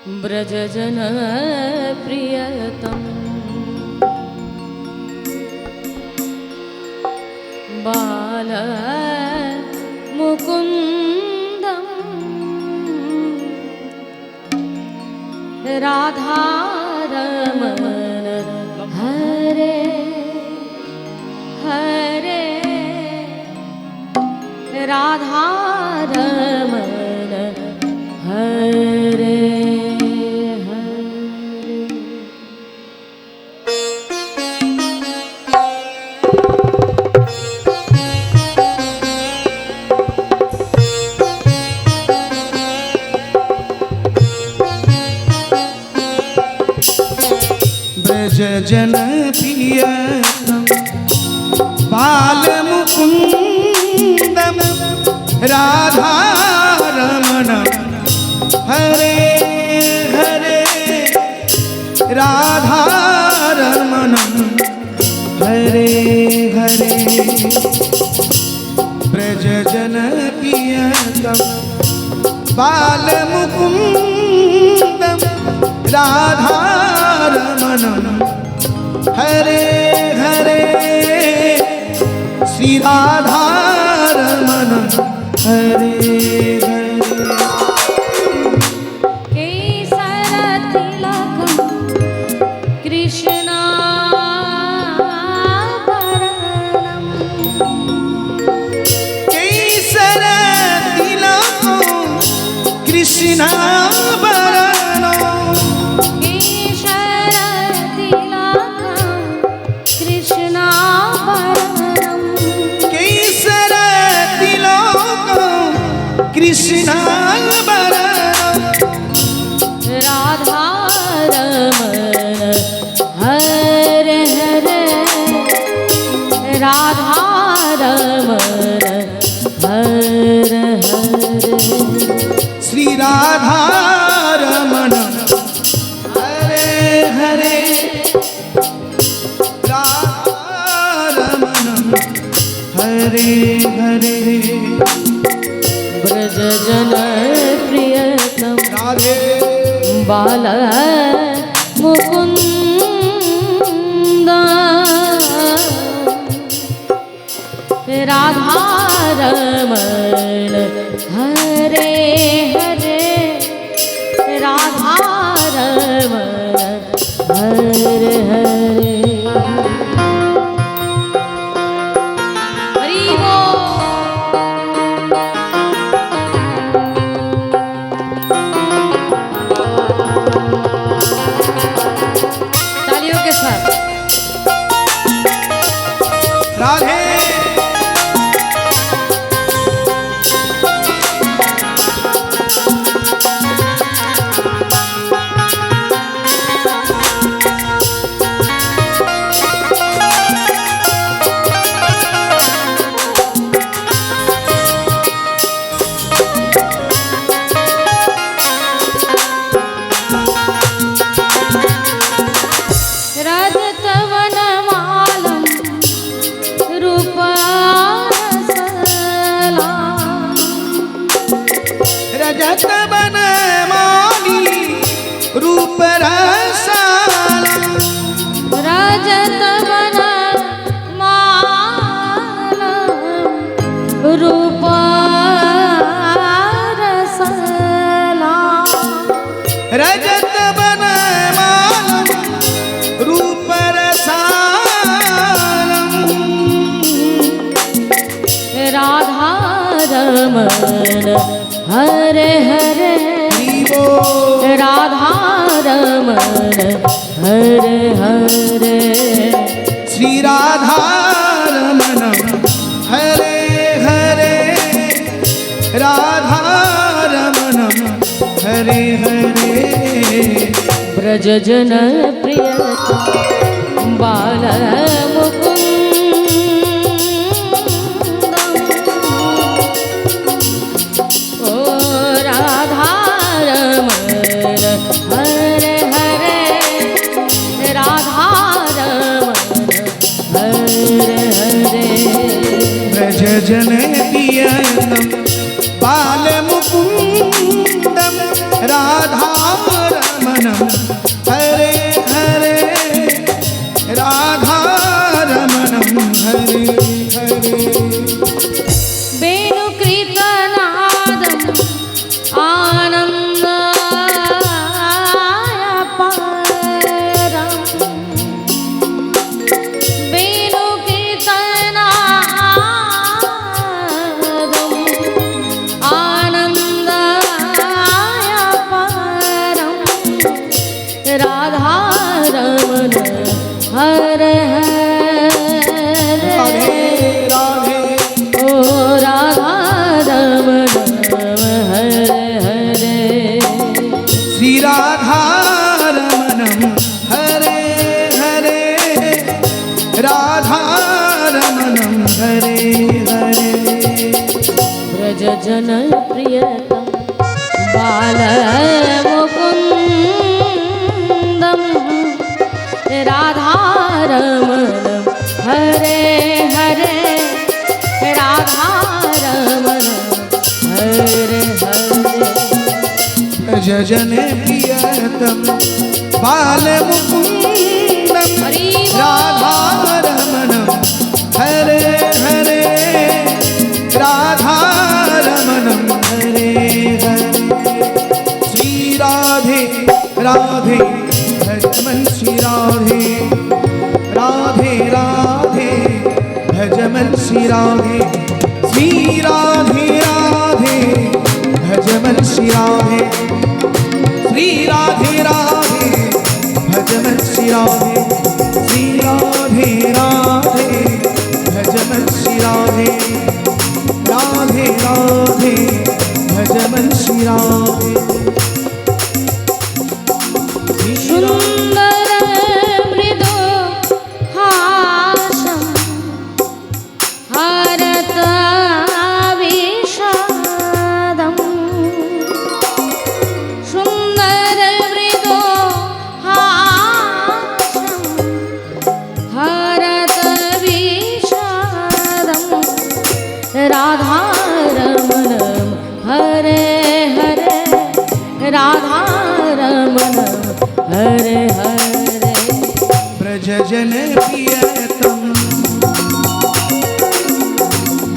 व्रजजन प्रियतम बाल मुकुंदम राधारमण हरे हरे राधारमण हरे जन प्रियतम बाल मुकुंदम राधारमण हरे हरे राधारमण हरे हरे ब्रज जन प्रियतम बाल मुकुंदम राधारमण हरे हरे श्री राधारमण हरे हरे केसर तिलकम कृष्णाभरणम केसर तिलकम कृष्णाभरणम कृष्णाभरणम राधारमण हरे हरे राधारमण हरे हरे श्री राधारमण हरे हरे राधारमण हरे हरे व्रजजन प्रियतम राधे बाल मुकुंद राधारमण हरे हरे राधारमण हरे हरे हरि बोल। तालियों के साथ राधे रजत बनमाली रूप रसाला रजत बनमाला रूप रसला रजत बनमाला रूप रसालम राधारमण हरे हरे राधारमण हरे हरे श्री राधारमण हरे हरे राधारमण हरे हरे व्रजजन प्रियतम बाल हरे हरे राधारमण हरे हरे ब्रज जन प्रियतम बाल मुकुंदम राधारमण हरे राधे राधे ओ राधा रमण हरे हरे श्री राधा रमणम हरे हरे राधा रमणम हरे हरे व्रज जन प्रियतम बाल मुकुंदम राधा रमण हरे हरे राधा रमण हरे हरे जजन प्रियतम बाल मुकुंदम हरि राधा रमणम हरे हरे राधा रमणम हरे हरे श्री राधे राधे भजमन श्री राधे राधे राधे भजमन श्री राधे श्री राधे राधे भजमन श्री राधे श्री राधे राधे भजमन श्री राधे श्री राधे राधे भजमन श्री राधे राधे राधे भजमन श्री राधे सुंदर मृदु हासं हरत विषादं सुंदर मृदु हासं हरत विषादं राधा रमण हरे हरे राधा रमण हरे हरे ब्रज जन प्रियतम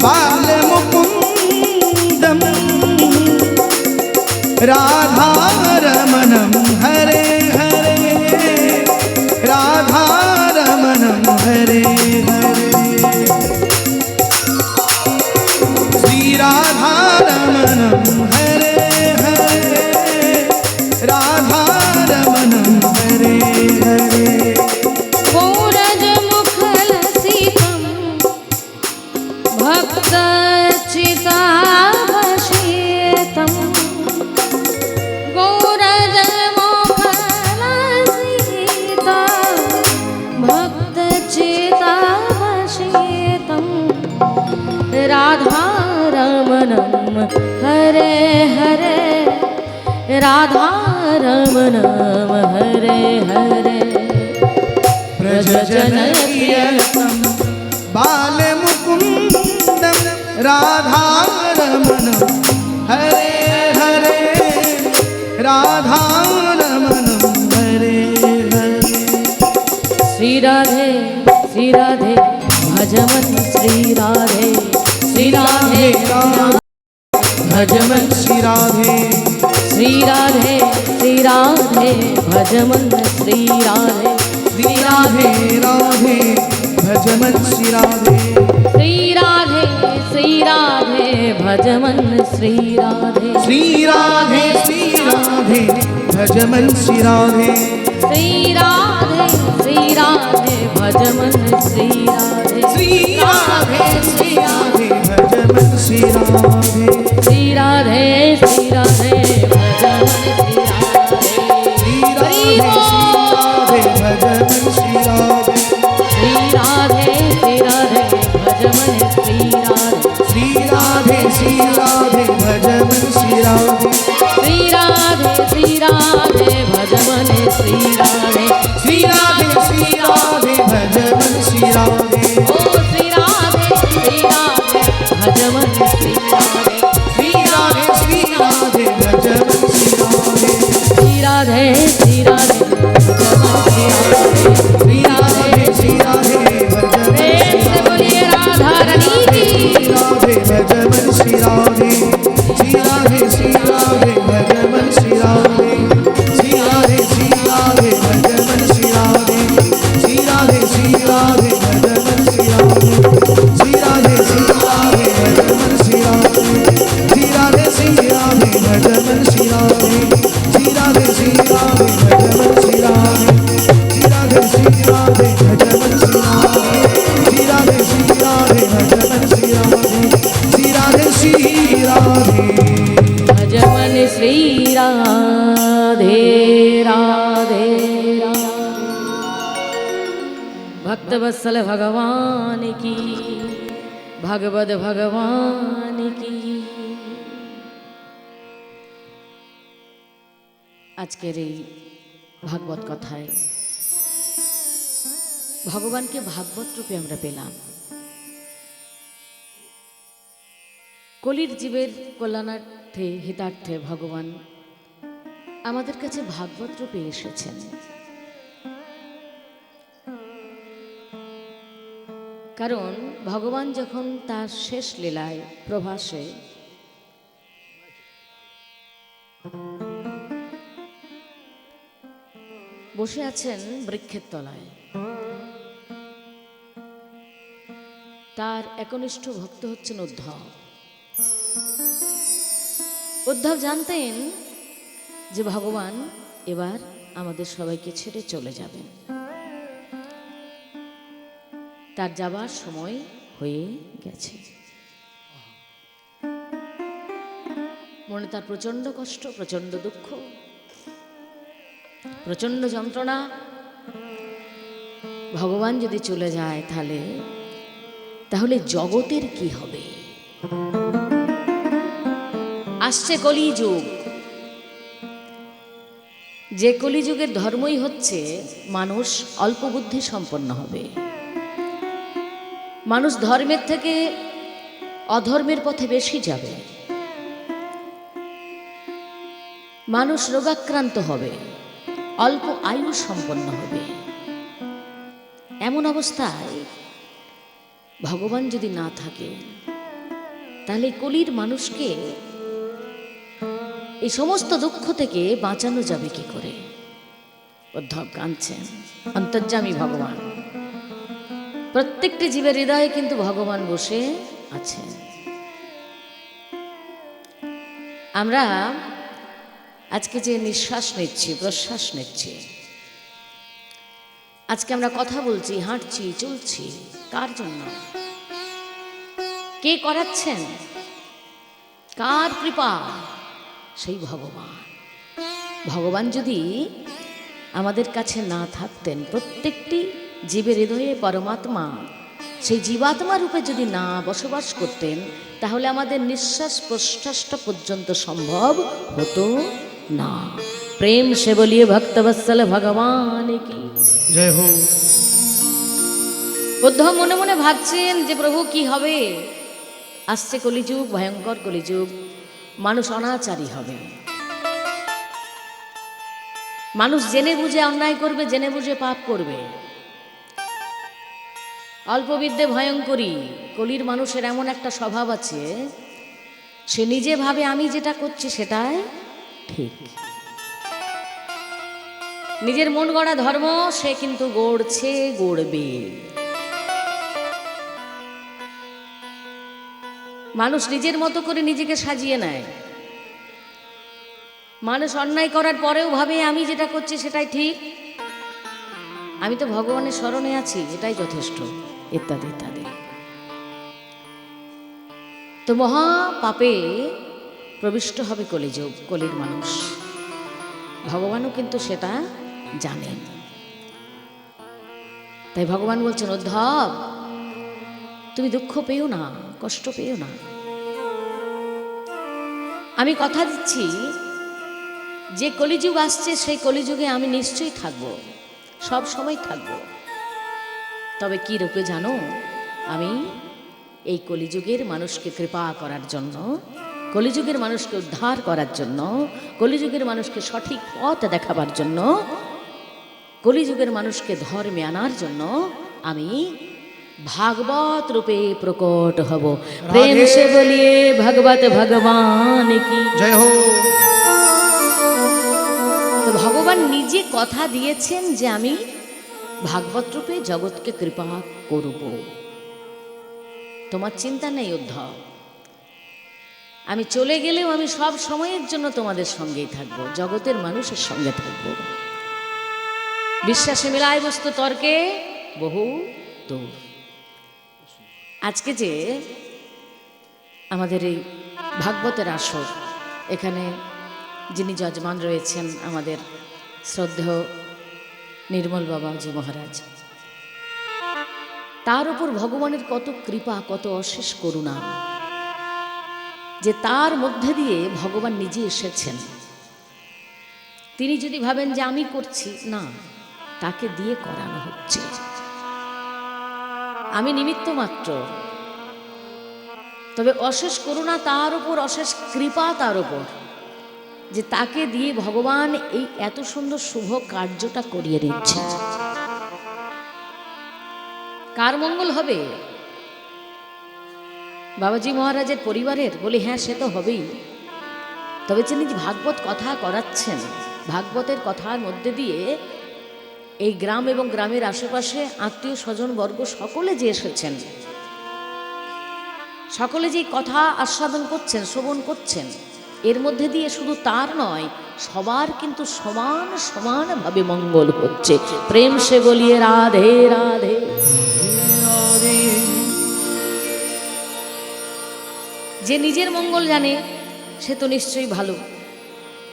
बाल मुकुंदम राधा रमणम हरे हरे राधा रमणम हरे हरे श्री राधा रमणम हरे हरे राधा रमणम हरे हरे गौरज मुखलसितं भक्तचितावशीतं गौरज मुखलसितं भक्तचितावशीतं राधा रमणं हरे हरे राधा रमण हरे हरे ब्रज जन प्रियतम बाल मुकुंदम राधा रमणम हरे हरे राधा रमणम हरे हरे श्री राधे भजमन श्री राधे भजमन श्री राधे श्री राधे भजमन श्री राधे श्री राधे राधे भजमन श्री राधे श्री राधे भजमन श्री राधे श्री राधे भजमन श्री राधे श्री राधे भजमन श्री राधे श्री राधे भजमन श्री राधे श्री राधे भजमन श्री राधे श्री राधे भजमन श्री राधे श्री राधे भजमन श्री राधे श्री राधे भजमन श्री राधे श्री राधे भजमन श्री राधे श्री राधे भजमन श्री राधे ओ श्री राधे भजमन श्री राधे श्री राधे भजमन श्री राधे श्री राधे भजमन श्री राधे श्री राधे भजमन प्रेम से बोलिए राधा रानी की राधे भजमन श्री राधे श्री राधे भजमन श्री राधे श्री राधे भजमन श्री राधे श्री राधे भजमन श्री राधे श्री राधे भजमन श्री राधे श्री राधे भजमन श्री राधे श्री राधे भजमन श्री राधे श्री राधे भजमन राधे भक्तवत्सल भगवान की भगवद भगवान की। আজকের এই ভাগবত কথায় ভগবানকে ভাগবত রূপে আমরা পেলাম। কলির জীবের কল্যাণার্থে হিতার্থে ভগবান আমাদের কাছে ভাগবত রূপে এসেছেন। কারণ ভগবান যখন তার শেষ লীলায় প্রভাসে বসে আছেন বৃক্ষের তলায়, তার একনিষ্ঠ ভক্ত হচ্ছেন উদ্ধব। উদ্ধব জানতেন যে ভগবান এবার আমাদের সবাইকে ছেড়ে চলে যাবেন, তার যাবার সময় হয়ে গেছে। মনে তার প্রচন্ড কষ্ট, প্রচন্ড দুঃখ, প্রচন্ড যন্ত্রণা। ভগবান যদি চলে যায় তাহলে জগতের কি হবে? আসছে কলিযুগ, যে কলিযুগের ধর্মই হচ্ছে মানুষ অল্প বুদ্ধি সম্পন্ন হবে, মানুষ ধর্মের থেকে অধর্মের পথে বেশি যাবে, মানুষ রোগাক্রান্ত হবে, অল্প আয়ু সম্পন্ন হবে। এমন অবস্থায় ভগবান যদি না থাকে তাহলে কলির মানুষকে এই সমস্ত দুঃখ থেকে বাঁচানো যাবে কি করে? উদ্ধব কাঁদছেন। অন্তর্যামী ভগবান, প্রত্যেকটি জীবের হৃদয়ে কিন্তু ভগবান বসে আছেন। আমরা আজকে যে নিঃশ্বাস নিচ্ছি, প্রশ্বাস নিচ্ছি, আজকে আমরা কথা বলছি, হাঁটছি, চলছি, কার জন্য? কে করাচ্ছেন? কার কৃপা? সেই ভগবান। ভগবান যদি আমাদের কাছে না থাকতেন, প্রত্যেকটি জীবের হৃদয়ে পরমাত্মা সেই জীবাত্মা রূপে যদি না বসবাস করতেন, তাহলে আমাদের নিঃশ্বাস প্রশ্বাসটা পর্যন্ত সম্ভব হতো না। প্রেম সে বলিয়ে ভক্তবৎসল ভগবান কি জয় হো। উদ্ধব মনে মনে ভাবছেন যে প্রভু কি হবে? আসছে কলিযুগ, ভয়ঙ্কর কলিযুগ। মানুষ অনাচারী হবে, মানুষ জেনে বুঝে অন্যায় করবে, জেনে বুঝে পাপ করবে। অল্পবিদ্যে ভয়ঙ্করী। কলির মানুষের এমন একটা স্বভাব আছে, সে নিজে ভাবে আমি যেটা করছি সেটাই ঠিক। নিজের মন গড়া ধর্ম সে কিন্তু গড়ছে, গড়বে। মানুষ নিজের মতো করে নিজেকে সাজিয়ে নেয়। মানুষ অন্যায় করার পরেও ভাবে আমি যেটা করছি সেটাই ঠিক, আমি তো ভগবানের শরণে আছি, এটাই যথেষ্ট, ইত্যাদি ইত্যাদি। তো মহা পাপে প্রবিষ্ট হবে কলিযুগ, কলির মানুষ। ভগবানও কিন্তু সেটা জানেন। তাই ভগবান বলছেন, উদ্ধব তুমি দুঃখ পেও না, কষ্ট পেও না। আমি কথা দিচ্ছি যে কলিযুগ আসছে সেই কলিযুগে আমি নিশ্চয়ই থাকব, সব সময় থাকব। তবে কি রূপে জানো? আমি এই কলিযুগের মানুষকে কৃপা করার জন্য, কলিযুগের মানুষকে উদ্ধার করার জন্য, কলিযুগের মানুষকে সঠিক পথ দেখাবার জন্য, কলিযুগের মানুষকে ধর্মে আনার জন্য আমি ভাগবত রূপে প্রকট হব। প্রেম সে বলিয়ে ভগবত ভগবান কি জয় হো। তো ভগবান নিজে কথা দিয়েছেন যে আমি ভাগবত রূপে জগৎকে কৃপা করব। তোমার চিন্তা নেই উদ্ধব, আমি চলে গেলেও আমি সব সময়ের জন্য তোমাদের সঙ্গেই থাকবো, জগতের মানুষের সঙ্গে থাকবো। বিশ্বাসে মিলায় বস্তু তর্কে বহু দূর। আজকে যে আমাদের এই ভাগবতের আসর, এখানে যিনি যজমান রয়েছেন আমাদের শ্রদ্ধেয় নির্মল বাবাজি মহারাজ, তার উপর ভগবানের কত কৃপা, কত অশেষ করুণা, যে তার মধ্যে দিয়ে ভগবান নিজে এসেছেন। তিনি যদি ভাবেন যে আমি করছি, না, তাকে দিয়ে করানো হচ্ছে, আমি নিমিত্ত মাত্র। তবে অশেষ করুণা তার উপর, অশেষ কৃপা তার উপর, যে তাকে দিয়ে ভগবান এই এত সুন্দর শুভ কার্যটা করিয়ে দিচ্ছে। কার মঙ্গল হবে? বাবাজি মহারাজের পরিবারের? বলি হ্যাঁ, সে তো হবেই। তবে যিনি ভাগবত কথা করাচ্ছেন, ভাগবতের কথার মধ্যে দিয়ে এই গ্রাম এবং গ্রামের আশেপাশে আত্মীয় স্বজন বর্গ সকলে যে এসেছেন, সকলে যে কথা আস্বাদন করছেন, শ্রবণ করছেন, এর মধ্যে দিয়ে শুধু তার নয়, সবার কিন্তু সমান সমানভাবে মঙ্গল হচ্ছে। প্রেম সে বলিয়ে রাধে রাধে। যে নিজের মঙ্গল জানে সে তো নিশ্চয়ই ভালো।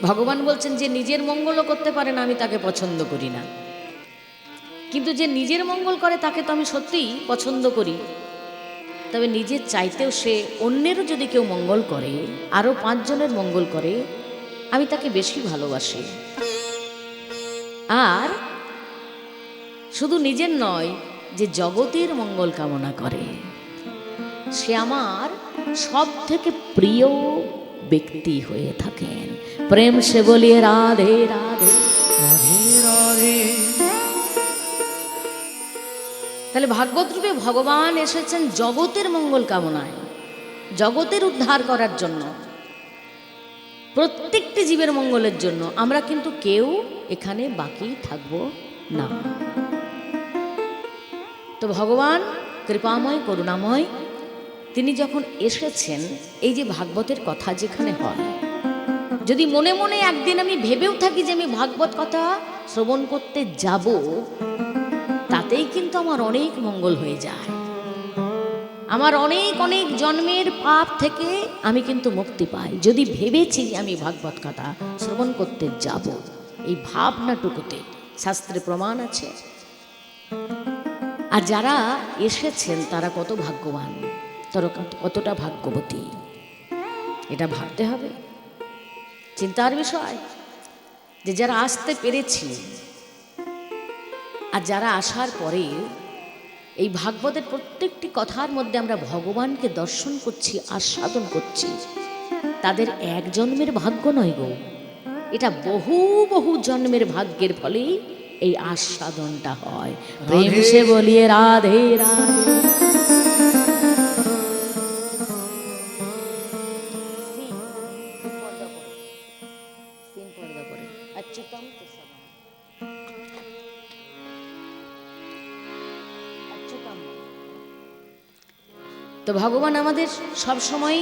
ভগবান বলছেন যে নিজের মঙ্গলও করতে পারে না, আমি তাকে পছন্দ করি না। কিন্তু যে নিজের মঙ্গল করে তাকে তো আমি সত্যিই পছন্দ করি। তবে নিজের চাইতেও সে অন্যেরও যদি কেউ মঙ্গল করে, আরও 5 জনের মঙ্গল করে, আমি তাকে বেশি ভালোবাসি। আর শুধু নিজের নয়, যে জগতের মঙ্গল কামনা করে, সে আমার সব থেকে প্রিয় ব্যক্তি হয়ে থাকেন। প্রেম সে বলিয়ে রাধে রাধে রাধে রাধে। তাহলে ভাগবত রূপে ভগবান এসেছেন জগতের মঙ্গল কামনায়, জগতের উদ্ধার করার জন্য, প্রত্যেকটি জীবের মঙ্গলের জন্য। আমরা কিন্তু কেউ এখানে বাকি থাকব না। তো ভগবান কৃপাময়, করুণাময়, তিনি যখন এসেছেন, এই যে ভাগবতের কথা যেখানে হয়, যদি মনে মনে একদিন আমি ভেবেও থাকি যে আমি ভাগবত কথা শ্রবণ করতে যাব, তাতেই কিন্তু আমার অনেক মঙ্গল হয়ে যায়। আমার অনেক অনেক জন্মের পাপ থেকে আমি কিন্তু মুক্তি পাই, যদি ভেবেছি যে আমি ভাগবত কথা শ্রবণ করতে যাব। এই ভাবনাটুকুতে শাস্ত্রে প্রমাণ আছে। আর যারা এসেছেন তারা কত ভাগ্যবান, তারা কতটা ভাগ্যবতী, এটা ভাবতে হবে। চিন্তার বিষয় যে যারা আসতে পেরেছি, আর যারা আসার পরে এই ভাগবতের প্রত্যেকটি কথার মধ্যে আমরা ভগবানকে দর্শন করছি, আস্বাদন করছি, তাদের এক জন্মের ভাগ্য নয় গো, এটা বহু বহু জন্মের ভাগ্যের ফলেই এই আস্বাদনটা হয়। প্রেম সে বলিয়ে রাধে রাধে। তো ভগবান আমাদের সব সময়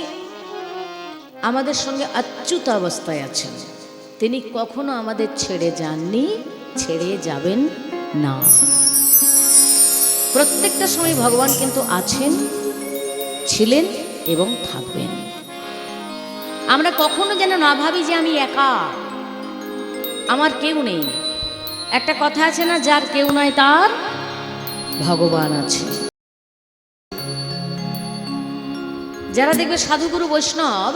আমাদের সঙ্গে অচ্যুত অবস্থায় আছেন। তিনি কখনো আমাদের ছেড়ে যাননি, ছেড়ে যাবেন না। প্রত্যেকটা সময় ভগবান কিন্তু আছেন, ছিলেন এবং থাকবেন। আমরা কখনো যেন না ভাবি যে আমি একা, আমার কেউ নেই। একটা কথা আছে না, যার কেউ নয় তার ভগবান আছে। যারা দেখবে সাধুগুরু বৈষ্ণব,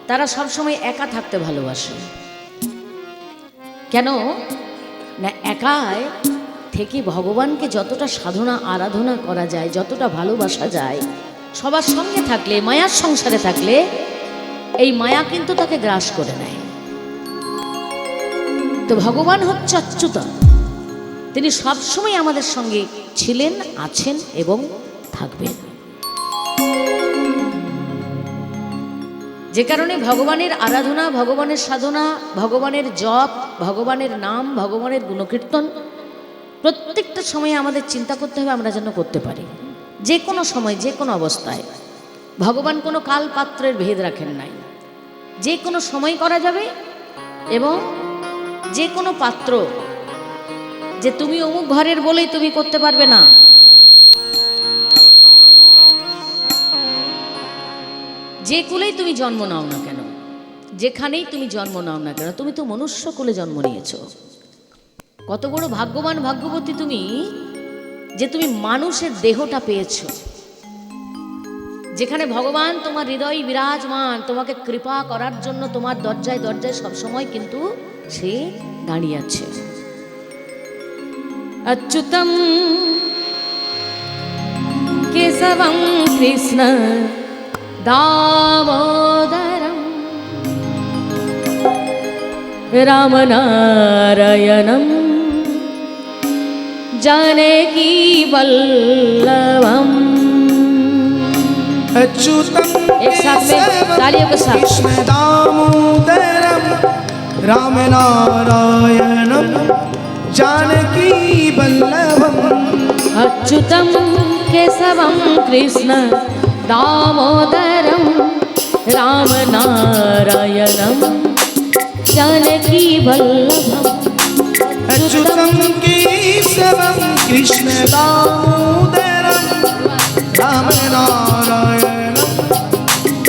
তারা সবসময় একা থাকতে ভালোবাসে। কেন না, একাই থেকে ভগবানকে যতটা সাধনা আরাধনা করা যায়, যতটা ভালোবাসা যায়, সবার সঙ্গে থাকলে, মায়ার সংসারে থাকলে এই মায়া কিন্তু তাকে গ্রাস করে নেয়। তো ভগবান হচ্ছে অচ্যুত, তিনি সবসময় আমাদের সঙ্গে ছিলেন, আছেন এবং থাকবেন। যে কারণে ভগবানের আরাধনা, ভগবানের সাধনা, ভগবানের জপ, ভগবানের নাম, ভগবানের গুণকীর্তন প্রত্যেকটা সময়ে আমাদের চিন্তা করতে হবে আমরা যেন করতে পারি। যে কোনো সময়, যে কোনো অবস্থায়। ভগবান কোনো কাল পাত্রের ভেদ রাখেন নাই, যে কোনো সময় করা যাবে। এবং যে কোনো পাত্র, যে তুমি অমুক ঘরের বলেই তুমি করতে পারবে না, যে কুলেই তুমি জন্ম নাও না কেন, যেখানেই তুমি জন্ম নাও না কেন, তুমি তো মনুষ্য কোলে জন্ম নিয়েছো। কত বড় ভাগ্যবান ভাগ্যবতী তুমি যে তুমি মানুষের দেহটা পেয়েছো, যেখানে ভগবান তোমার হৃদয় বিরাজমান, তোমাকে কৃপা করার জন্য তোমার দরজায় দরজায় সবসময় কিন্তু সে দাঁড়িয়ে আছে। अच्युतं केशवं कृष्ण दामोदरं रामनारायणं जानकी वल्लभम्। अच्युतं एक साथ में तालियों के साथ। कृष्ण दामोदरम राम नारायणम जानकी वल्लभम। अच्युतं केशवं कृष्ण दामोदरं रामनारायणं जानकी वल्लभम्। अच्युतं केशवं कृष्ण दामोदरम राम नारायणम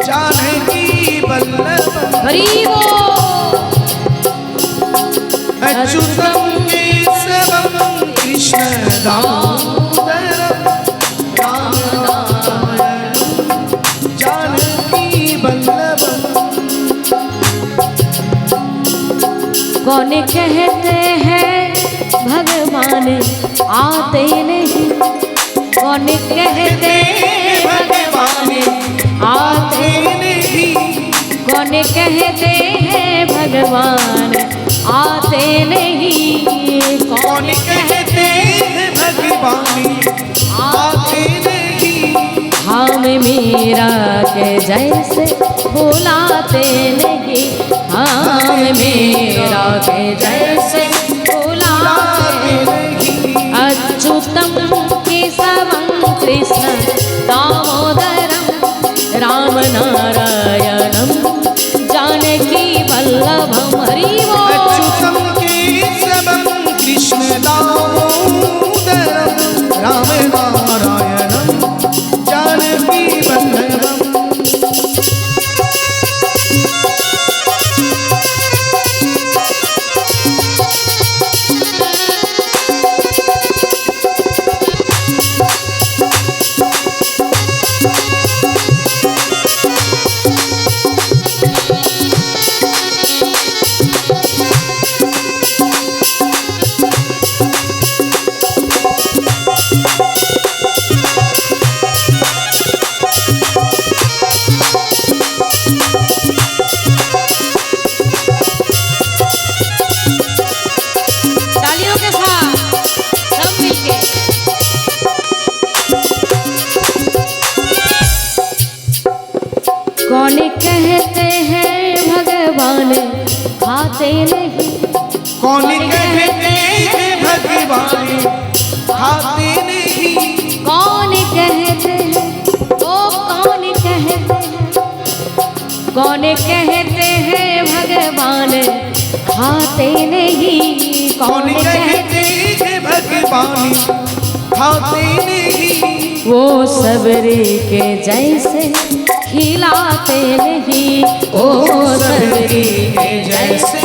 जानकी वल्लभम। हरि बोल। अच्युतं केशवं कृष्ण दामोदरम राम नारायणम जानकी वल्लभम। कौन कहते हैं भगवान आते नहीं, कौन कहते हैं भगवान आते नहीं, कौन कहते हैं भगवान आते नहीं, कौन कहते हैं भगवान आते नहीं। हम मीरा के जैसे बुलाते नहीं, हम मीरा के जैसे बुलाते नहीं। अच्युतं केशवं कृष्ण दामोदरं रामनारायणं जानकी वल्लभम्। हरि बोल। अच्युतं केशवं कृष्ण दामोदरं राम नारायणं जानकी वल्लभम्। तालियों के साथ सब मिलके। कौन कहते हैं भगवान खाते नहीं, कौन कहते हैं भगवान खाते नहीं, कौन कहते हैं, ओ कौन कहते हैं, कौन कहते हैं भगवान खाते नहीं, कौन कहते हैं भगवान खाते नहीं। वो सबरी के जैसे खिलाते नहीं, ओ सबरी के जैसे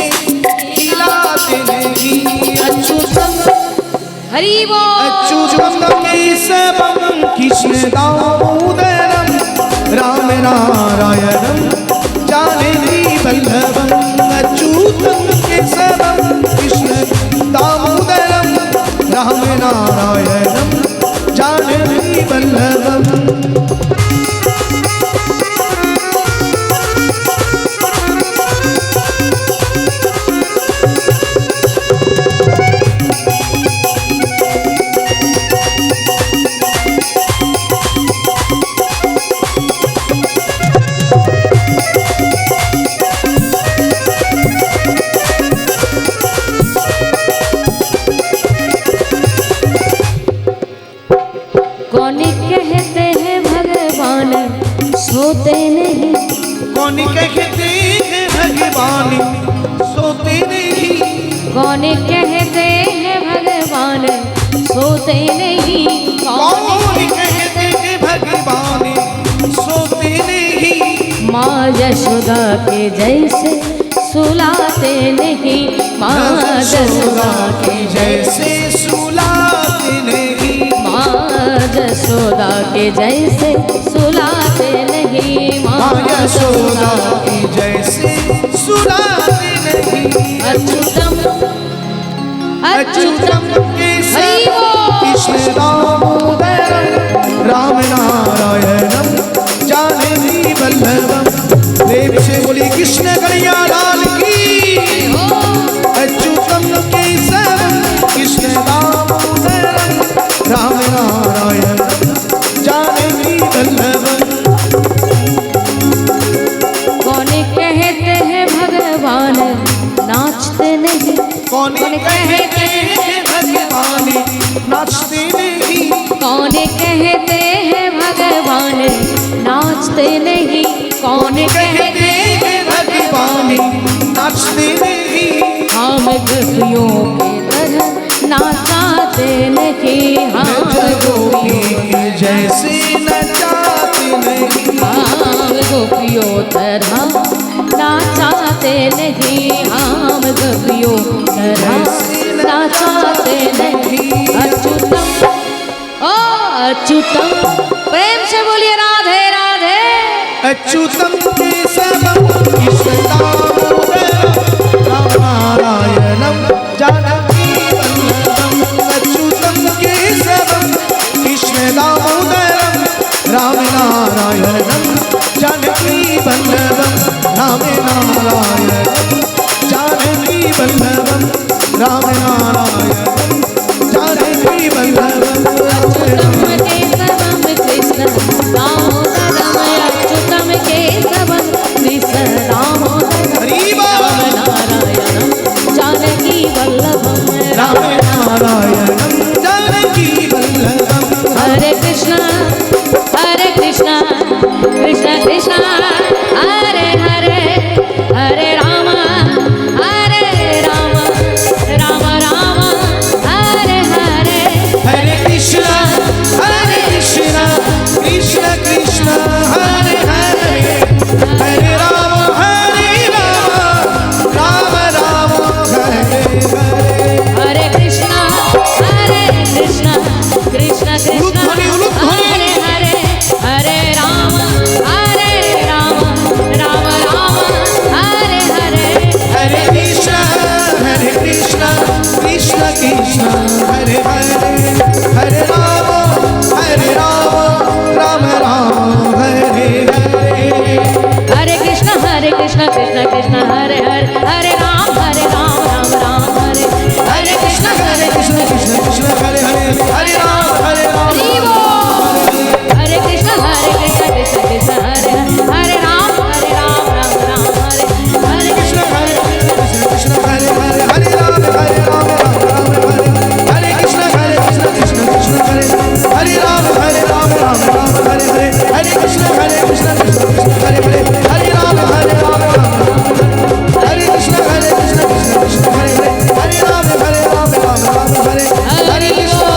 खिलाते नहीं। अच्युतं हरि बोल। अच्युतं केशवं कृष्ण दामोदरं राम नारायणं जानकी वल्लभम्। अच्युतं केशवं कृष्ण दामोदरं राम नारायणं जानकी वल्लभम्। कौन कहते हैं भगवान सोते नहीं, कौन कहते हैं भगवान सोते नहीं, कौन कहते हैं भगवान सोते नहीं, कौन कहते हैं भगवान सोते नहीं। माँ यशोदा के जैसे सुलाते नहीं, माँ यशोदा के जैसे सुलाते नहीं, माँ यशोदा के जैसे सुलाते नहीं, माँ यशोदा की जैसे सुलाते नहीं। अच्युतम अच्युतम अच्युतम केशवम कृष्ण दामोदरम राम नारायणम जानकी वल्लभम। प्रेम से बोली कृष्ण कन्हैया लाल की। अच्युतम केशवम कृष्ण दामोदरम राम नारायणम जानकी वल्लभम। कौन कहते हैं भगवान नाचते नहीं, कौन कहते हैं भगवान नाचते नहीं, कौन कहते हैं भगवान नाचते नहीं, कौन कहते कहते हैं भगवान नाचते नहीं। हम गोपियों के तरह नाचाते नहीं, हम गोपियों के जैसे नचाते नहीं, हम गोपियों तरह नाचाते नहीं, हम गोपियों तरह नाचाते नहीं। अच्युतम ओ अच्युतम, प्रेम से बोलिए राधे राधे। अच्युतम केशवम कृष्ण दामोदरम राम नारायणम जानकी वल्लभम। अच्युतम केशवम कृष्ण दामोदरम राम नारायणम जानकी वल्लभम। राम नारायणम जानकी वल्लभम, राम नारायणम जानकी वल्लभम। अच्युतम केशवम कृष्ण दामोदरम, अच्युतम केशवम कृष्ण दामोदरम, हरि बोल। राम नारायणम जानकी वल्लभम, राम नारायणम जानकी वल्लभम। हरे कृष्णा कृष्ण कृष्ण हरे हरे, हरे राम राम राम हरे हरे। हरे कृष्ण कृष्ण कृष्ण हरे हरे, हरे राम राम राम हरे हरे। हरे कृष्णा कृष्ण कृष्ण उलूध्वनि, उलूध्वनि। हरे हरे, हरे राम राम राम हरे हरे। हरे कृष्ण कृष्ण कृष्ण हरे हरे, हरे राम राम राम हरे हरे। हरे कृष्ण कृष्ण कृष्ण हरे हरे, हरे राम राम राम हरे। हरे कृष्ण कृष्ण कृष्ण हरे हरे, हरे राम हरि बोल। हरे कृष्ण कृष्ण कृष्ण हरे हरे, हरे राम राम हरे। हरे कृष्ण कृष्ण हरे हरे, हरे राम राम हरे। हरे कृष्ण कृष्ण कृष्ण हरे, हरे राम राम हरे हरे। हरे कृष्ण कृष्ण कृष्ण हरे हरे, हरे राम राम हरे। हरे कृष्ण कृष्ण कृष्ण हरे हरे, हरे राम राम हरे। हरे कृष्ण हरि वो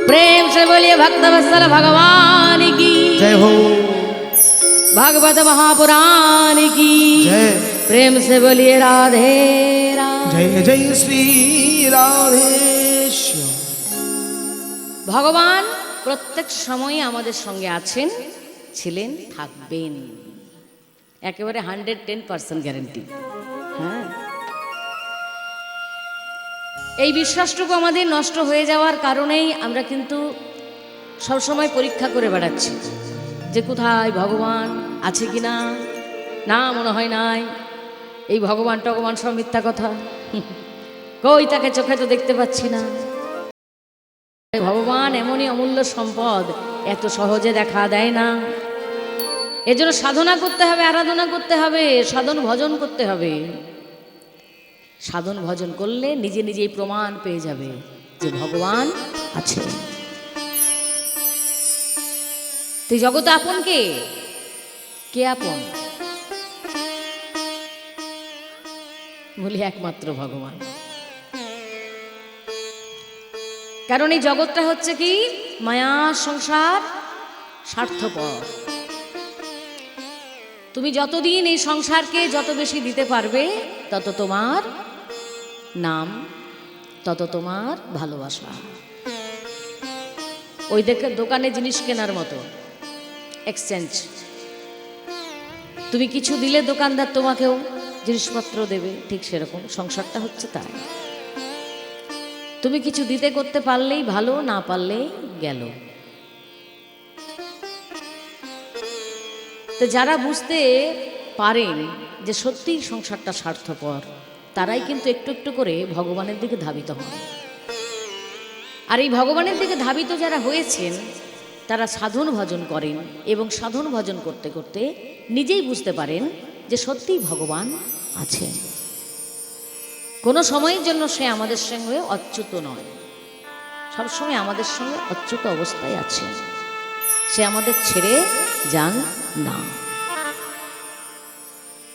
प्रेम से बोलिए भक्तवत्सल भगवान की जय हो, भागवत महापुराण की जय प्रेम से बोलिए राधे राधे। जय जय श्री राधेश्याम। ভগবান প্রত্যেক সময়ে আমাদের সঙ্গে আছেন, ছিলেন, থাকবেন, একেবারে 110% গ্যারান্টি। হ্যাঁ, এই বিশ্বাসটুকু আমাদের নষ্ট হয়ে যাওয়ার কারণেই আমরা কিন্তু সবসময় পরীক্ষা করে বেড়াচ্ছি যে কোথায় ভগবান আছে কি না। না, মনে হয় নাই। এই ভগবান টগবান সব মিথ্যা কথা। কই তাকে চোখে তো দেখতে পাচ্ছি না। ভগবান এমনই অমূল্য সম্পদ, এত সহজে দেখা দেয় না। এজন্য সাধনা করতে হবে, আরাধনা করতে হবে, সাধন ভজন করতে হবে। সাধন ভজন করলে নিজে নিজেই প্রমাণ পেয়ে যাবে যে ভগবান আছে। তুই জগতে আপন কে? কে আপন? বলি একমাত্র ভগবান। কারণ এই জগৎটা হচ্ছে কি মায়া সংসার, স্বার্থপর। তুমি যতদিন এই সংসারকে যত বেশি দিতে পারবে, তত তোমার নাম, তত তোমার ভালোবাসা। ওই দোকানে জিনিস কেনার মতো এক্সচেঞ্জ। তুমি কিছু দিলে দোকানদার তোমাকেও জিনিসপত্র দেবে, ঠিক সেরকম সংসারটা হচ্ছে তাই। তুমি কিছু দিতে করতে পারলেই ভালো, না পারলেই গেল। তো যারা বুঝতে পারেন যে সত্যিই সংসারটা স্বার্থপর, তারাই কিন্তু একটু একটু করে ভগবানের দিকে ধাবিত হন। আর এই ভগবানের দিকে ধাবিত যারা হয়েছেন, তারা সাধন ভজন করেন এবং সাধন ভজন করতে করতে নিজেই বুঝতে পারেন যে সত্যিই ভগবান আছেন। কোনো সময়ের জন্য সে আমাদের সঙ্গে অচ্যুত নয়, সবসময় আমাদের সঙ্গে অচ্যুত অবস্থায় আছেন। সে আমাদের ছেড়ে যান না,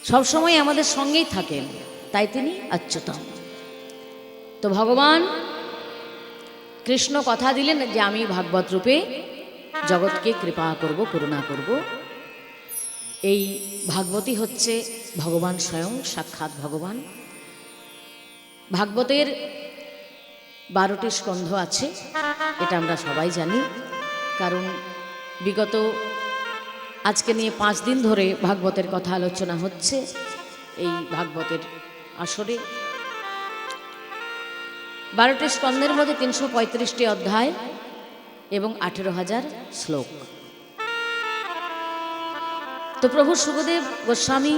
সবসময় আমাদের সঙ্গেই থাকেন, তাই তিনি অচ্যুতম। তো ভগবান কৃষ্ণ কথা দিলেন যে আমি ভাগবত রূপে জগৎকে কৃপা করব, করুণা করব। এই ভাগবতী হচ্ছে ভগবান স্বয়ং, সাক্ষাৎ ভগবান। ভাগবতের 12টি স্কন্ধ আছে, এটা আমরা সবাই জানি। কারণ বিগত আজকে নিয়ে 5 দিন ধরে ভাগবতের কথা আলোচনা হচ্ছে এই ভাগবতের আসরে। 12টি স্কন্ধের মধ্যে 335টি অধ্যায় এবং 18,000 শ্লোক। তো প্রভু সুখদেব গোস্বামী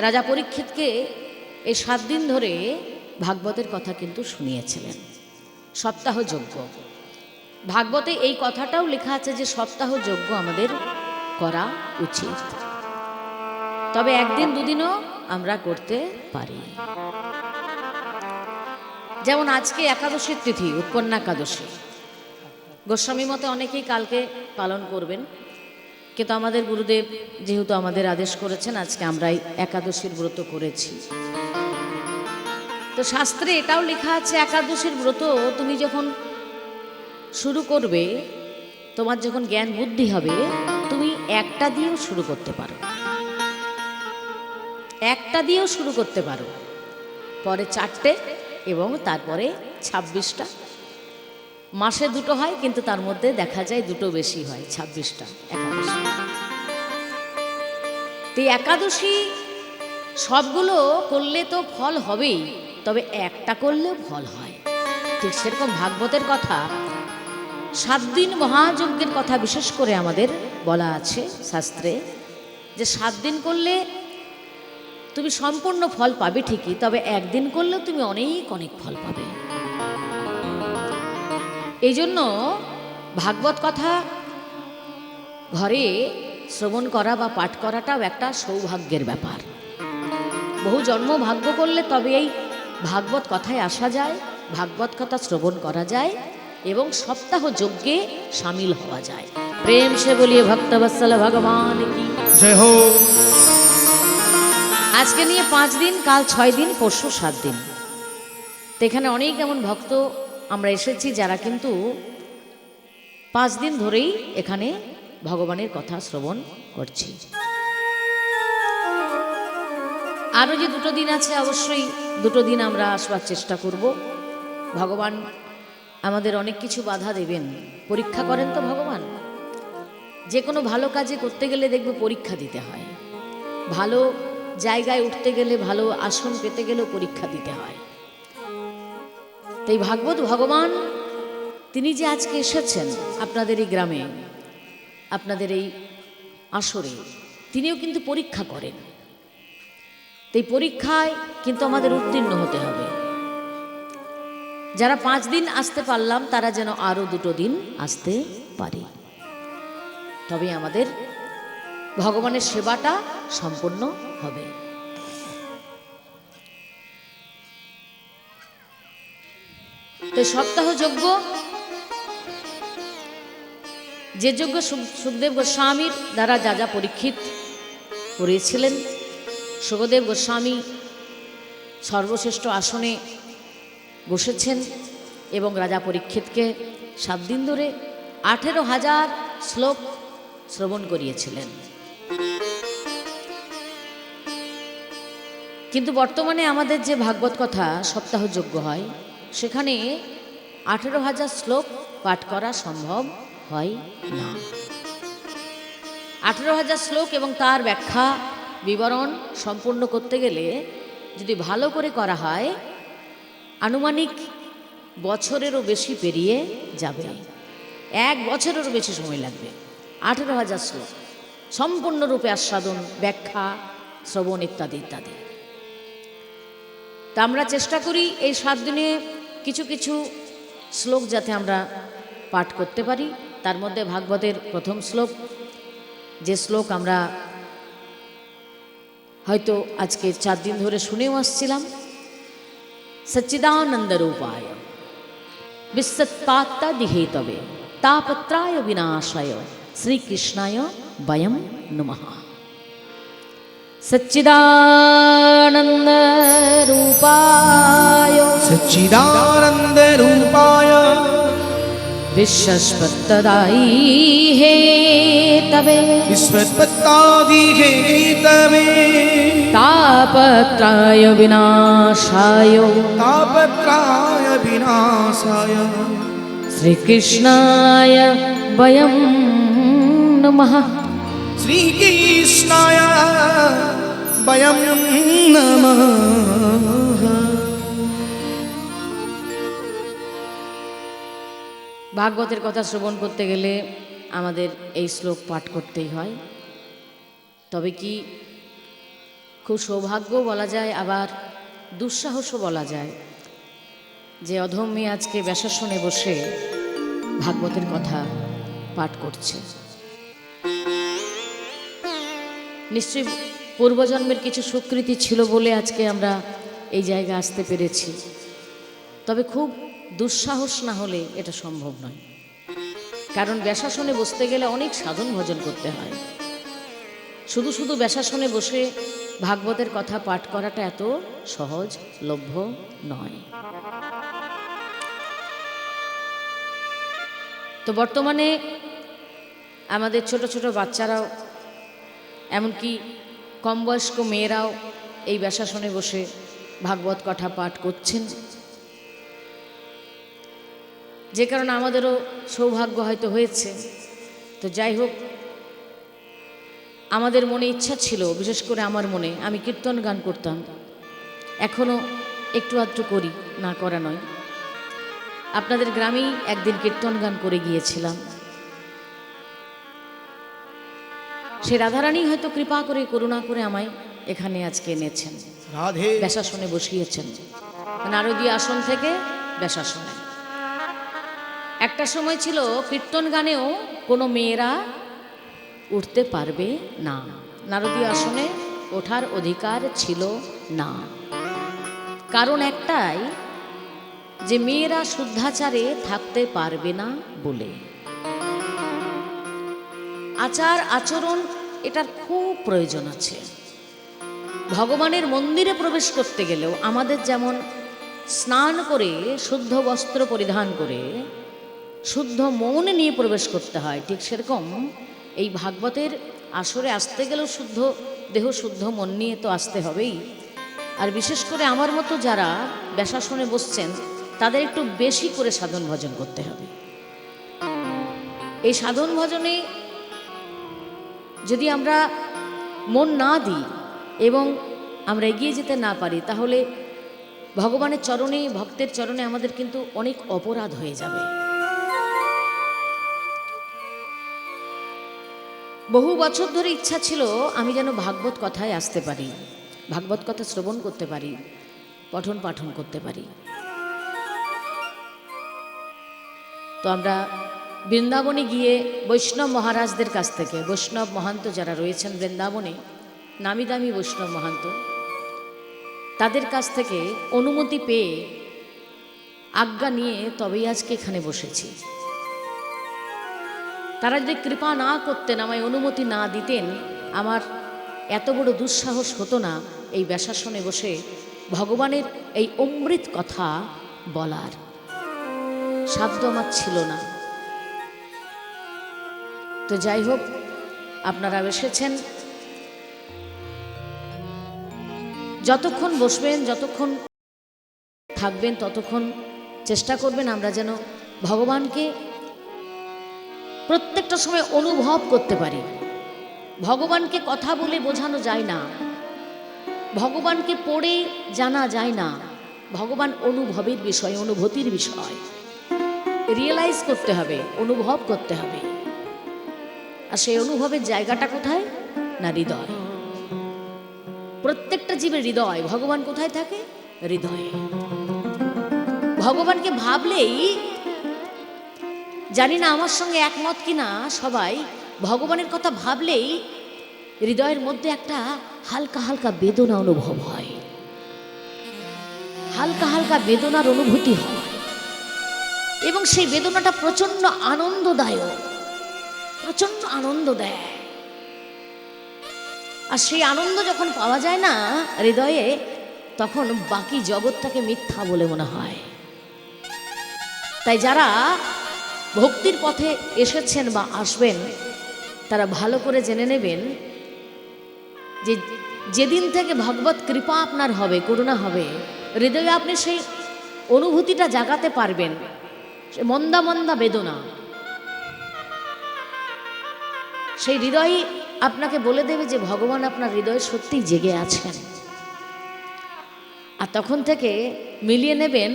রাজা পরীক্ষিতকে এই 7 দিন ধরে ভাগবতের কথা কিন্তু শুনিয়েছিলেন, সপ্তাহ যজ্ঞ। ভাগবতে এই কথাটাও লেখা আছে যে সপ্তাহ যজ্ঞ আমাদের করা উচিত, তবে একদিন দুদিনও আমরা করতে পারি। যেমন আজকে একাদশীর তিথি, উৎপন্না একাদশী। গোস্বামী মতে অনেকেই কালকে পালন করবেন, কিন্তু আমাদের গুরুদেব যেহেতু আমাদের আদেশ করেছেন, আজকে আমরা একাদশীর ব্রত করেছি। তো শাস্ত্রে এটাও লেখা আছে একাদশীর ব্রত তুমি যখন শুরু করবে, তোমার যখন জ্ঞান বুদ্ধি হবে, তুমি একটা দিয়েও শুরু করতে পারো, একটা দিয়েও শুরু করতে পারো, পরে 4টে এবং তারপরে 26টা। মাসে 2টো হয়, কিন্তু তার মধ্যে দেখা যায় 2টো বেশি হয়, 26টা একাদশী। তো একাদশী সবগুলো করলে তো ফল হবেই, তবে একটা করলেও ফল হয়। ঠিক সেরকম ভাগবতের কথা, 7 দিন মহাযজ্ঞের কথা বিশেষ করে আমাদের বলা আছে শাস্ত্রে, যে 7 দিন করলে তুমি সম্পূর্ণ ফল পাবে ঠিকই, তবে একদিন করলেও তুমি অনেক অনেক ফল পাবে। এই জন্য ভাগবত কথা ঘরে শ্রবণ করা বা পাঠ করাটাও একটা সৌভাগ্যের ব্যাপার। বহু জন্ম ভাগ্য করলে তবে এই ভাগবত কথায় আসা যায়, ভাগবত কথা শ্রবণ করা যায় এবং সপ্তাহ যজ্ঞে সামিল হওয়া যায়। প্রেম সে বলিয়ে ভক্তবৎসল ভগবান কি জয় হো। আজকে নিয়ে 5 দিন, কাল 6 দিন, পরশু 7 দিন। তো এখানে অনেক এমন ভক্ত আমরা এসেছি যারা কিন্তু 5 দিন ধরেই এখানে ভগবানের কথা শ্রবণ করছি। আরও যে 2টো দিন আছে, অবশ্যই 2টো দিন আমরা আসবার চেষ্টা করব। ভগবান আমাদের অনেক কিছু বাধা দেবেন, পরীক্ষা করেন তো ভগবান। যে কোনো ভালো কাজে করতে গেলে দেখবে পরীক্ষা দিতে হয়, ভালো জায়গায় উঠতে গেলে, ভালো আসন পেতে গেলেও পরীক্ষা দিতে হয়। তাই ভাগবত ভগবান তিনি যে আজকে এসেছেন আপনাদের এই গ্রামে, আপনাদের এই আসরে, তিনিও কিন্তু পরীক্ষা করেন। তাই পরীক্ষায় কিন্তু আমাদের উত্তীর্ণ হতে হবে। যারা 5 দিন আসতে পারলাম, তারা যেন আরও 2টো দিন আসতে পারি, তবে আমাদের ভগবানের সেবাটা সম্পূর্ণ হবে। তো সপ্তাহ যজ্ঞ, যে যজ্ঞ সুখদেব গোস্বামীর দ্বারা যা যা পরীক্ষিত করেছিলেন, সুখদেব গোস্বামী সর্বশ্রেষ্ঠ আসনে বসেছেন এবং রাজা পরীক্ষিতকে 7 দিন ধরে 18,000 শ্লোক শ্রবণ করিয়েছিলেন। কিন্তু বর্তমানে আমাদের যে ভাগবত কথা সপ্তাহযোগ্য হয়, সেখানে 18,000 শ্লোক পাঠ করা সম্ভব হয় না। 18,000 শ্লোক এবং তার ব্যাখ্যা বিবরণ সম্পূর্ণ করতে গেলে যদি ভালো করে করা হয়, আনুমানিক বছরেরও বেশি পেরিয়ে যাবে। 1 বছরেরও বেশি সময় লাগবে। 18,000 শ্লোক সম্পূর্ণরূপে আস্বাদন, ব্যাখ্যা, শ্রবণ ইত্যাদি ইত্যাদি। তা আমরা চেষ্টা করি এই 7 দিনে কিছু কিছু শ্লোক যাতে আমরা পাঠ করতে পারি। তার মধ্যে ভাগবতের প্রথম শ্লোক, যে শ্লোক আমরা হয়তো আজকে 4 দিন ধরে শুনেও আসছিলাম, সচ্চিদানন্দ রূপায় বিশ্বৎপাত্তাদি হেতবে তাপত্রায় বিনাশায় শ্রীকৃষ্ণায় বয়ম নমঃ। सच्चिदानंद रूपाय सच्चिदानंद रूपाय विश्वस्पत्तदाई हे तवे विश्वत्पत्तादि हेतवे तापत्राय विनाशाय तापत्राय विनाशाय श्रीकृष्णाय वयं नमः। श्रीकृष्णाय वयं नमः। ভাগবতের কথা শ্রবণ করতে গেলে আমাদের এই শ্লোক পাঠ করতেই হয়। তবে কি খুব সৌভাগ্য বলা যায়, আবার দুঃসাহসও বলা যায় যে অধম্যে আজকে ব্যাসাসনে বসে ভাগবতের কথা পাঠ করছে। নিশ্চয়ই পূর্বজন্মের কিছু স্বীকৃতি ছিল বলে আজকে আমরা এই জায়গায় আসতে পেরেছি। তবে খুব দুঃসাহস না হলে এটা সম্ভব নয়, কারণ ব্যাসাসনে বসতে গেলে অনেক সাধন ভজন করতে হয়। শুধু শুধু ব্যাসাসনে বসে ভাগবতের কথা পাঠ করাটা এত সহজলভ্য নয়। তো বর্তমানে আমাদের ছোট ছোট বাচ্চারাও, এমনকি কম বয়স্ক মেয়েরাও এই ব্যাসাসনে বসে ভাগবত কথা পাঠ করছেন, যে কারণে আমাদেরও সৌভাগ্য হয়তো হয়েছে। তো যাই হোক, আমাদের মনে ইচ্ছা ছিল, বিশেষ করে আমার মনে, আমি কীর্তন গান করতাম, এখনও একটু আধটু করি, না করা নয়। আপনাদের গ্রামেই একদিন কীর্তন গান করে গিয়েছিলাম। সে রাধারানী হয়তো কৃপা করে, করুণা করে আমায় এখানে আজকে এনেছেন, राधे ব্যাসাসনে বসিয়েছেন, নারদীয় আসন থেকে ব্যাসাসনে। একটা সময় ছিল কীর্তন গানেও কোনো মেয়েরা উঠতে পারবে না, নারদীয় আসনে ওঠার অধিকার ছিল না। কারণ একটাই, যে মেয়েরা শুদ্ধাচারে থাকতে পারবে না বলে। আচার আচরণ এটার খুব প্রয়োজন আছে। ভগবানের মন্দিরে প্রবেশ করতে গেলেও আমাদের যেমন স্নান করে শুদ্ধ বস্ত্র পরিধান করে শুদ্ধ মন নিয়ে প্রবেশ করতে হয়, ঠিক সেরকম এই ভাগবতের আসরে আসতে গেলেও শুদ্ধ দেহ শুদ্ধ মন নিয়ে তো আসতে হবেই। আর বিশেষ করে আমার মতো যারা ব্যাসাসনে বসছেন, তাদের একটু বেশি করে সাধন ভজন করতে হবে। এই সাধন ভজনে যদি আমরা মন না দিই এবং আমরা এগিয়ে যেতে না পারি, তাহলে ভগবানের চরণে, ভক্তের চরণে আমাদের কিন্তু অনেক অপরাধ হয়ে যাবে। বহু বছর ধরে ইচ্ছা ছিল আমি যেন ভাগবত কথায় আসতে পারি, ভাগবত কথা শ্রবণ করতে পারি, পঠন পাঠন করতে পারি। তো আমরা বৃন্দাবনে গিয়ে বৈষ্ণব মহারাজদের কাছ থেকে, বৈষ্ণব মহান্ত যারা রয়েছেন বৃন্দাবনে, নামি দামি বৈষ্ণব মহান্ত, তাদের কাছ থেকে অনুমতি পেয়ে, আজ্ঞা নিয়ে তবেই আজকে এখানে বসেছি। তারা যদি কৃপা না করতেন, আমায় অনুমতি না দিতেন, আমার এত বড় দুঃসাহস হতো না এই ব্যাসাসনে বসে ভগবানের এই অমৃত কথা বলার শব্দ আমার ছিল না। তো যাই হোক, আপনারা এসেছেন, যতক্ষণ বসবেন, যতক্ষণ থাকবেন, ততক্ষণ চেষ্টা করবেন আমরা যেন ভগবানকে প্রত্যেকটা সময় অনুভব করতে পারি। ভগবানকে কথা বলে বোঝানো যায় না, ভগবানকে পড়ে জানা যায় না। ভগবান অনুভবের বিষয়, অনুভূতির বিষয়, রিয়েলাইজ করতে হবে, অনুভব করতে হবে। আর সেই অনুভবের জায়গাটা কোথায়? না হৃদয়। প্রত্যেকটা জীবের হৃদয়। ভগবান কোথায় থাকে? হৃদয়ে। ভগবানকে ভাবলেই, জানি না আমার সঙ্গে একমত কিনা সবাই, ভগবানের কথা ভাবলেই হৃদয়ের মধ্যে একটা হালকা হালকা বেদনা অনুভব হয়, হালকা হালকা বেদনার অনুভূতি হয়, এবং সেই বেদনাটা প্রচন্ড আনন্দদায়ক, প্রচন্ড আনন্দ দেয়। আর সেই আনন্দ যখন পাওয়া যায় না হৃদয়ে, তখন বাকি জগৎটাকে মিথ্যা বলে মনে হয়। তাই যারা ভক্তির পথে এসেছেন বা আসবেন, তারা ভালো করে জেনে নেবেন যে যেদিন থেকে ভগবত কৃপা আপনার হবে, করুণা হবে, হৃদয়ে আপনি সেই অনুভূতিটা জাগাতে পারবেন। সে মন্দা মন্দা বেদনা, সেই হৃদয় আপনাকে বলে দেবে যে ভগবান আপনার হৃদয়ে সত্যিই জেগে আছেন। আর তখন থেকে মিলিয়ে নেবেন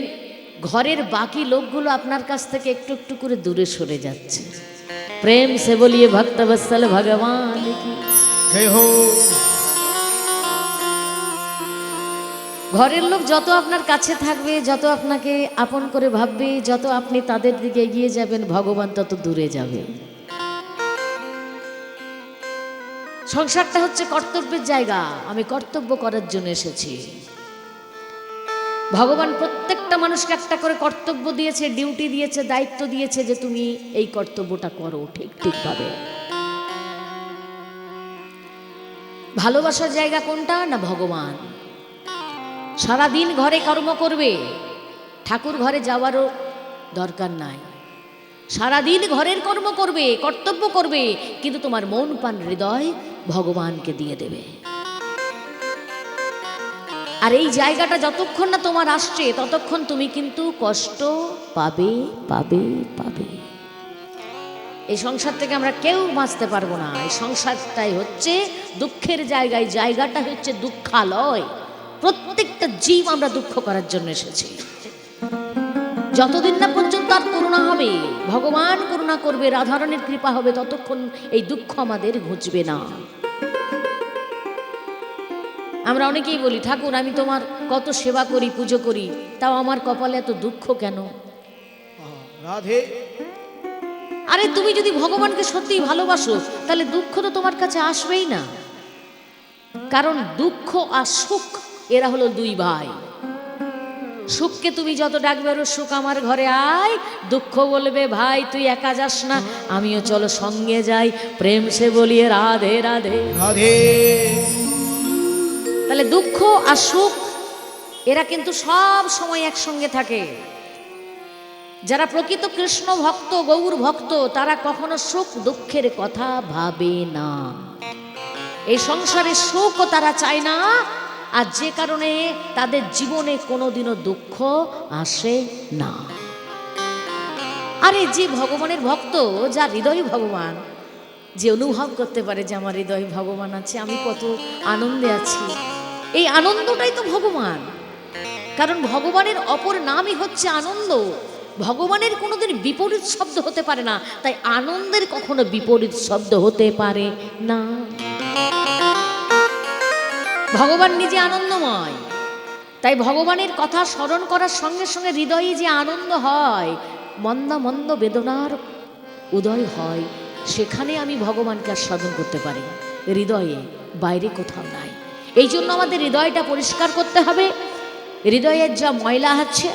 ঘরের বাকি লোকগুলো আপনার কাছ থেকে একটু একটু করে দূরে সরে যাচ্ছে। প্রেম সে বলিয়ে ভক্তবৎসল ভগবান কি জয় হো। ঘরের লোক যত আপনার কাছে থাকবে, যত আপনাকে আপন করে ভাববে, যত আপনি তাদের দিকে এগিয়ে যাবেন, ভগবান তত দূরে যাবে। সংসারটা হচ্ছে কর্তব্যের জায়গা। আমি কর্তব্য করার জন্য এসেছি। ভগবান প্রত্যেকটা মানুষকে একটা করে কর্তব্য দিয়েছে, ডিউটি দিয়েছে, দায়িত্ব দিয়েছে যে তুমি এই কর্তব্যটা করো ঠিক ঠিকভাবে। ভালোবাসার জায়গা কোনটা? না ভগবান। সারাদিন ঘরে কর্ম করবে, ঠাকুর ঘরে যাওয়ারও দরকার নাই। সারাদিন ঘরের কর্ম করবে, কর্তব্য করবে, কিন্তু তোমার মন প্রাণ হৃদয় ভগবানকে দিয়ে দেবে। আর এই জায়গাটা যতক্ষণ না তোমার আসছে, ততক্ষণ তুমি কিন্তু কষ্ট পাবে পাবে পাবে। এই সংসার থেকে আমরা কেউ বাঁচতে পারবো না। এই সংসারটাই হচ্ছে দুঃখের জায়গায়, জায়গাটা হচ্ছে দুঃখালয়। প্রত্যেকটা জীব আমরা দুঃখ করার জন্য এসেছি। যতদিন না পর্যন্ত আর করুণা হবে, ভগবান করুণা করবে, রাধারণের কৃপা হবে, ততক্ষণ এই দুঃখ আমাদের ঘুচবে না। আমরা অনেকেই বলি, ঠাকুর আমি তোমার কত সেবা করি, পুজো করি, তাও আমার কপালে এত দুঃখ কেন? রাধে। আরে তুমি যদি ভগবানকে সত্যিই ভালোবাসো, তাহলে দুঃখ তো তোমার কাছে আসবেই না। কারণ দুঃখ আর সুখ এরা হলো দুই ভাই। সুখকে তুমি যত ডাকবে, সুখ আমার ঘরে আয়, দুঃখ বলবে ভাই তুই একা যাস না, আমিও চলো সঙ্গে যাই, প্রেম সে বলিয়ে রাধে রাধে রাধে। তাহলে দুঃখ আর সুখ এরা কিন্তু সব সময় একসঙ্গে থাকে। যারা প্রকৃত কৃষ্ণ ভক্ত, গৌর ভক্ত, তারা কখনো সুখ দুঃখের কথা ভাবে না। এই সংসারে সুখও তারা চায় না, আর যে কারণে তাদের জীবনে কোনোদিনও দুঃখ আসে না। আরে যে ভগবানের ভক্ত, যার হৃদয় ভগবান, যে অনুভব করতে পারে যে আমার হৃদয়ে ভগবান আছে, আমি কত আনন্দে আছি, এই আনন্দটাই তো ভগবান। কারণ ভগবানের অপর নামই হচ্ছে আনন্দ। ভগবানের কোনোদিন বিপরীত শব্দ হতে পারে না, তাই আনন্দের কখনো বিপরীত শব্দ হতে পারে না। ভগবান নিজে আনন্দময়, তাই ভগবানের কথা স্মরণ করার সঙ্গে সঙ্গে হৃদয়ে যে আনন্দ হয়, মন্দা মন্দ বেদনার উদয় হয়, সেখানে আমি ভগবানকে আস্বাদন করতে পারি, হৃদয়ে, বাইরে কোথাও নাই। এই জন্য আমাদের হৃদয়টা পরিষ্কার করতে হবে। হৃদয়ের যা ময়লা আছে,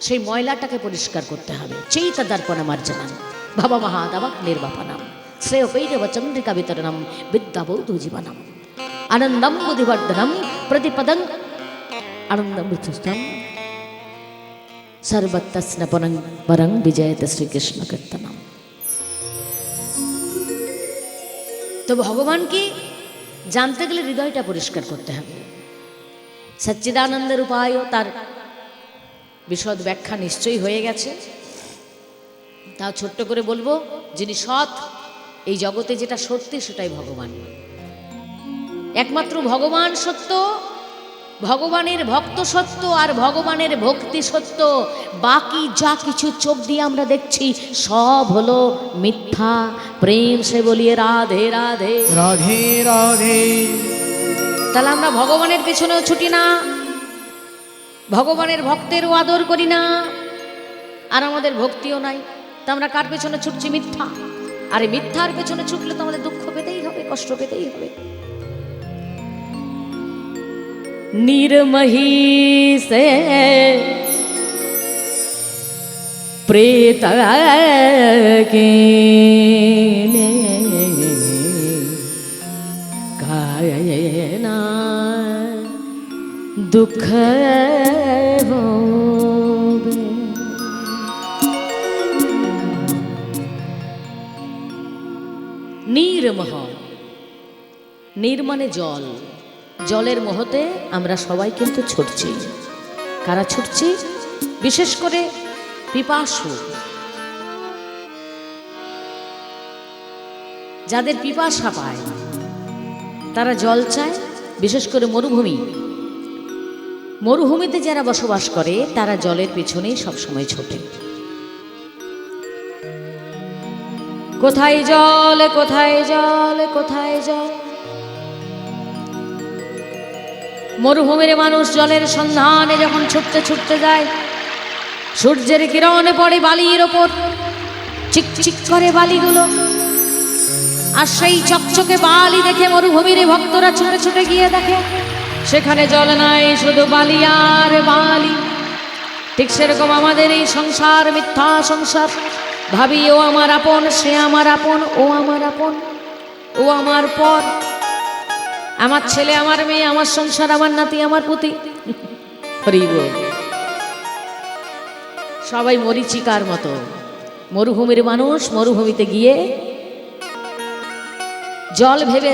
সেই ময়লাটাকে পরিষ্কার করতে হবে। চৈতা দর্পণ মার্জনম ভব মহাদাবক নির্বাপনম শ্রেয় পৈরব চন্দ্রিকা বিতরণম বিদ্যাবৌধ জীবনম আনন্দম বুদ্ধিবর্ধনম প্রতিপদং आनंदमृतुष्टम सर्वतस्न परं विजयत श्री कृष्ण कीर्तनम। तो भगवान की जानते गले हृदयटा परिष्कार करते हैं। सच्चिदानंदेर उपाय तार विशद व्याख्या निश्चय হয়ে গেছে। তাও ছোট্ট করে বলবো, যিনি সৎ, এই জগতে যেটা সত্যি সেটাই ভগবান। একমাত্র ভগবান সত্য, ভগবানের ভক্ত সত্য, আর ভগবানের ভক্তি সত্য। বাকি যা কিছু চোখ দিয়ে আমরা দেখছি সব হলো মিথ্যা। প্রেম সে বলিয়ে রাধে রাধে রাধে রাধে। তাহলে আমরা ভগবানের পেছনেও ছুটি না, ভগবানের ভক্তেরও আদর করি না, আর আমাদের ভক্তিও নাই। তা আমরা কার পেছনে ছুটছি? মিথ্যা। আর এই মিথ্যার পেছনে ছুটলে তো আমাদের দুঃখ পেতেই হবে, কষ্ট পেতেই হবে। निर्मही से प्रेत के कायना दुख होवे। निर्मह, নির মানে জল, জলের মোহতে আমরা সবাই কিন্তু ছুটছি। কারা ছুটছি? বিশেষ করে পিপাসু, যাদের পিপাসা পায় তারা জল চায়। বিশেষ করে মরুভূমি, মরুভূমিতে যারা বসবাস করে তারা জলের পিছনেই সবসময় ছোটে। কোথায় জল, কোথায় জল, কোথায় জল। মরুভূমির মানুষ জলের সন্ধানে যখন ছুটতে ছুটতে যায়, সূর্যের কিরণে পড়ে বালির ওপর, চিকচিক করে বালিগুলো, আর সেই চকচকে বালি দেখে মরুভূমির ভক্তরা ছুটে ছুটে গিয়ে দেখে সেখানে জল নাই, শুধু বালি আর বালি। ঠিক সেরকম আমাদের এই সংসার মিথ্যা সংসার। ভাবি ও আমার আপন, সে আমার আপন, ও আমার আপন, ও আমার পর, আমার ছেলে, আমার মেয়ে, আমার সংসার, আমার নাতি, আমার পুতি। সবাই মরিচিকার মতো। মরুভূমির মানুষ মরুভূমিতে গিয়ে জল ভেবে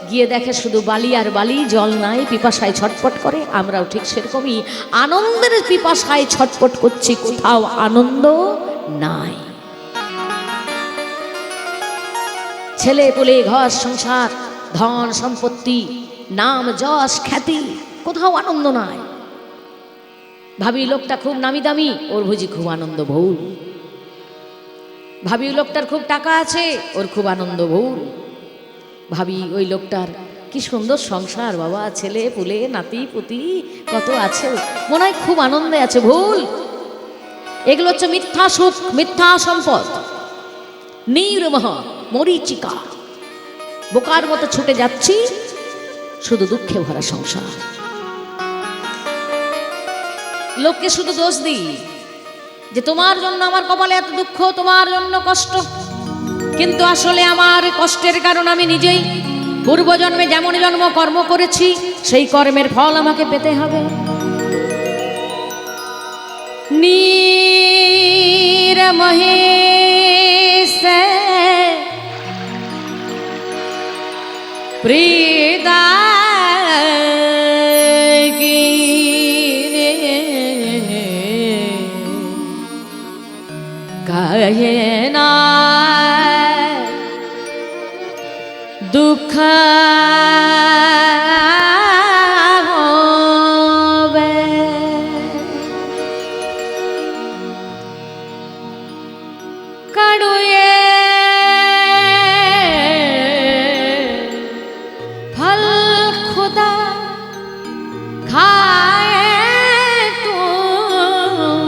গিয়ে দেখে শুধু বালি আর বালি, জল নাই, পিপাসায় ছটফট করে। আমরাও ঠিক সেরকমই আনন্দের পিপাসায় ছটফট করছি, কোথাও আনন্দ নাই। ছেলে পুলে, ঘর সংসার, ধন সম্পত্তি, নাম যশ খ্যাতি, কোথাও আনন্দ নাই। ভাবি লোকটা খুব নামি দামি, ওর বুঝি খুব আনন্দ ভুল। ভাবি লোকটার খুব টাকা আছে, ওর খুব আনন্দ ভুল। ভাবি ওই লোকটার কি সুন্দর সংসার, বাবা, ছেলে পুলে, নাতি পুতি কত আছে, মনে হয় খুব আনন্দে আছে, ভুল। এগুলো হচ্ছে মিথ্যা সুখ, মিথ্যা সম্পদ। নির্মহ, মরীচিকা, বোকার মতো ছুটে যাচ্ছি, শুধু দুঃখে ভরা সংসার। লোককে শুধু দোষ দিই যে তোমার জন্য আমার কপালে এত দুঃখ, তোমার জন্য কষ্ট, কিন্তু আসলে আমার কষ্টের কারণ আমি নিজেই। পূর্বজন্মে যেমন জন্ম কর্ম করেছি সেই কর্মের ফল আমাকে পেতে হবে। নিরমহে সে প্রিদা কায়না দুঃখ হবে। কাড়ুয়ে ফল খুদা খায় তূনে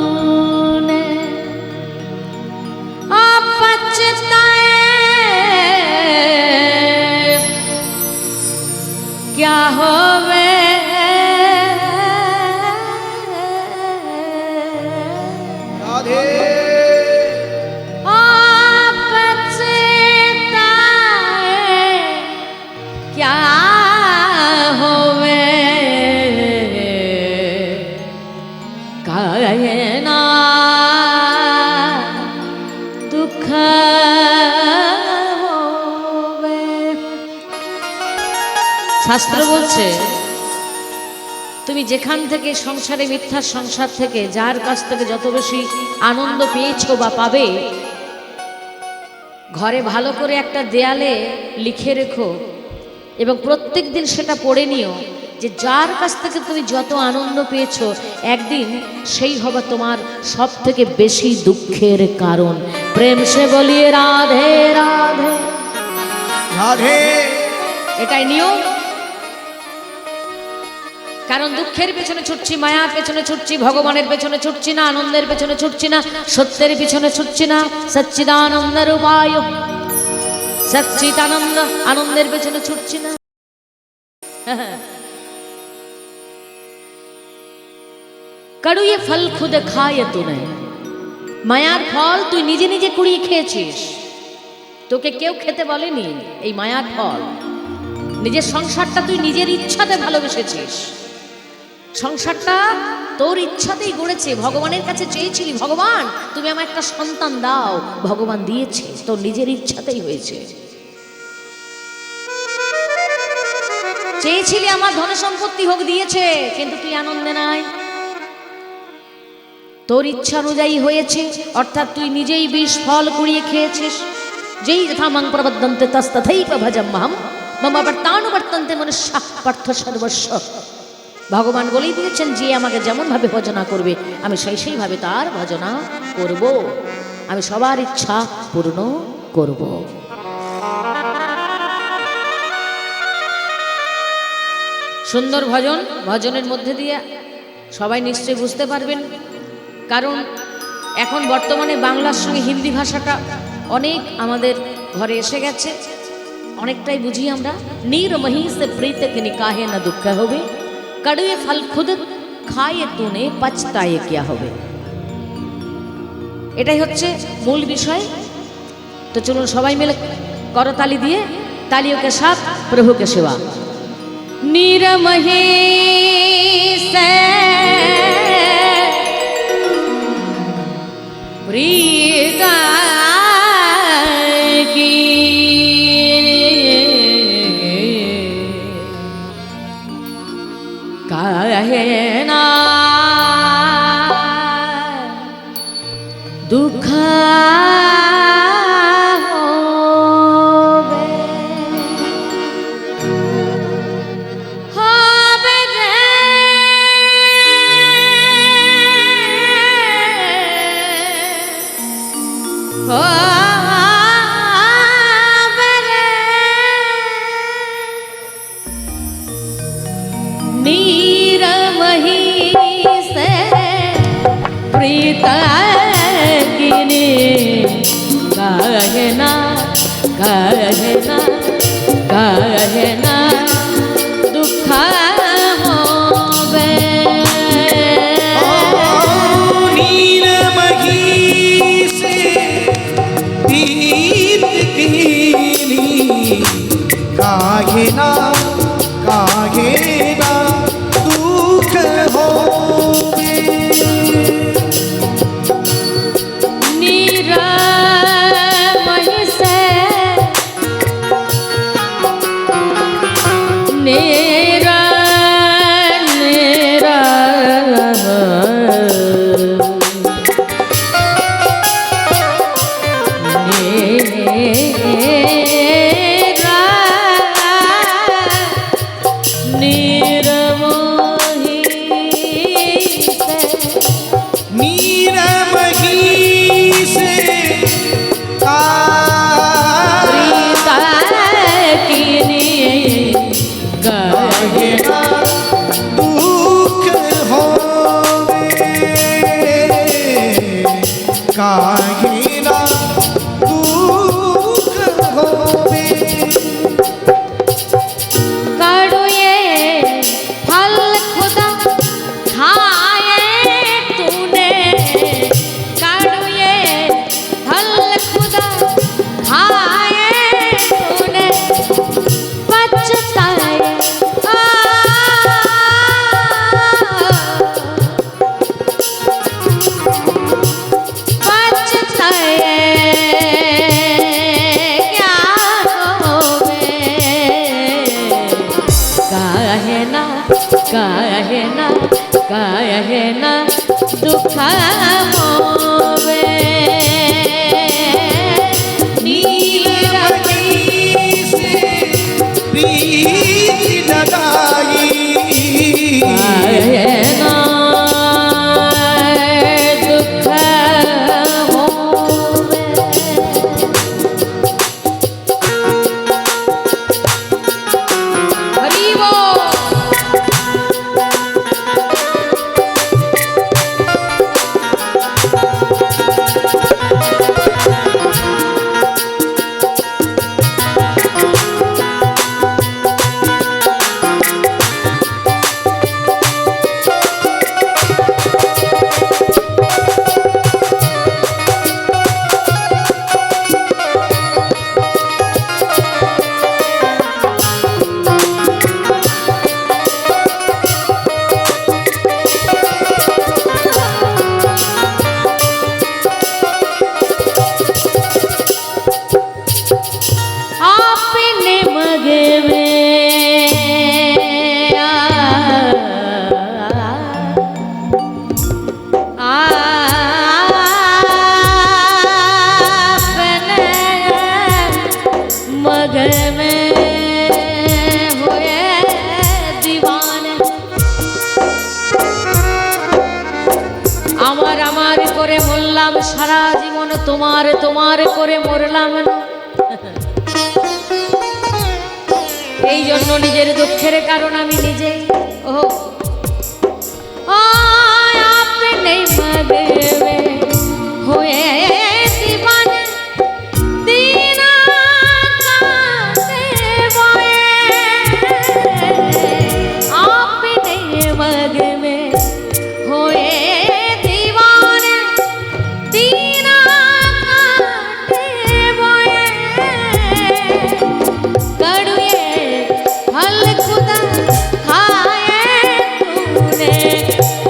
শাস্ত্র বলছে তুমি যেখান থেকে সংসারে মিথ্যার সংসার থেকে যার কাছ থেকে যত বেশি আনন্দ পেয়েছো বা পাবে, ঘরে ভালো করে একটা দেয়ালে লিখে রেখো এবং প্রত্যেক দিন সেটা পড়ে নিও যে যার কাছ থেকে তুমি যত আনন্দ পেয়েছো একদিন সেই হবে তোমার সব থেকে বেশি দুঃখের কারণ। প্রেম সে বলিয়ে রাধে রাধে রাধে। এটাই নিয়ম। কারণ দুঃখের পেছনে ছুটছি, মায়ার পেছনে ছুটছি, ভগবানের পেছনে ছুটছি না, আনন্দের পেছনে ছুটছি না, সত্যের পিছনে ছুটছি না। সচ্চিদানন্দ রূপায় সচ্চিদানন্দ আনন্দের পেছনে ছুটছি না। কড়ুয়ে ফল খুদ খায় তুনে, মায়ার ফল তুই নিজে নিজে কুড়িয়ে খেয়েছিস, তোকে কেউ খেতে বলেনি। এই মায়ার ফল নিজের সংসারটা তুই নিজের ইচ্ছাতে ভালোবেসেছিস, সংসারটা তোর ইচ্ছাতেই গড়েছে। ভগবানের কাছে চেয়েছিলি, ভগবান তুমি আমার একটা সন্তান দাও, ভগবান দিয়েছে, তোর নিজের ইচ্ছাতেই হয়েছে। চেয়েছিলি আমার ধন সম্পত্তি হোক, দিয়েছে, কিন্তু তুই আনন্দে নাই, তোর ইচ্ছা অনুযায়ী হয়েছে, অর্থাৎ তুই নিজেই বিষ ফল কুড়িয়ে খেয়েছিস। যেই যথা মাং প্রবদ্ধন্তে তস্তথৈব ভজম্যহম মম বর্তানুবর্তন্তে মনুষ্য পার্থ সর্বস্ব। ভগবান বলেই দিয়েছেন যে আমাকে যেমনভাবে ভজনা করবে আমি সেইভাবে তার ভজনা করব, আমি সবার ইচ্ছা পূর্ণ করব। সুন্দর ভজন, ভজনের মধ্যে দিয়ে সবাই নিশ্চয়ই বুঝতে পারবেন। কারণ এখন বর্তমানে বাংলার সঙ্গে হিন্দি ভাষাটা অনেক আমাদের ঘরে এসে গেছে, অনেকটাই বুঝি আমরা। নিরমহি সে প্রীত কে নিকাহে না দুঃখ হবে, কড়ুয়ে ফল খুদ খায়ে তুনে পচতায়ে কিয়া হবে। এটাই হচ্ছে মূল বিষয়। তো চলুন সবাই মিলে করতালি দিয়ে, तालियों के साथ प्रभु के सेवा। निरमही से प्रीत की काहे ना दुख कहना कहना कहना दुख होवे नीरमही से प्रीत कीनी काहेना काहेना दुख होवे काहेना दुख होवे कड़ुए फल खुदा खाए तूने कड़ुए फल खुदा खाए तूने पछताए काहे ना दुख मोवे नील रवि से प्रीति लगाई काहे ना दुख मोवे हरि बोल। आपने मगे में आपने मगे में हुए दीवाने আমার আমার করে মরলাম সারা জীবন তোমার তোমার করে মরলাম না এই জন্য নিজের দুঃখের কারণ আমি নিজেই ও আপনি মগে में हुए दीवाने दीना काटे बोए आपने मगे में हुए दीवाने दीना काटे बोए कड़ुए फल खुदा खाए तूने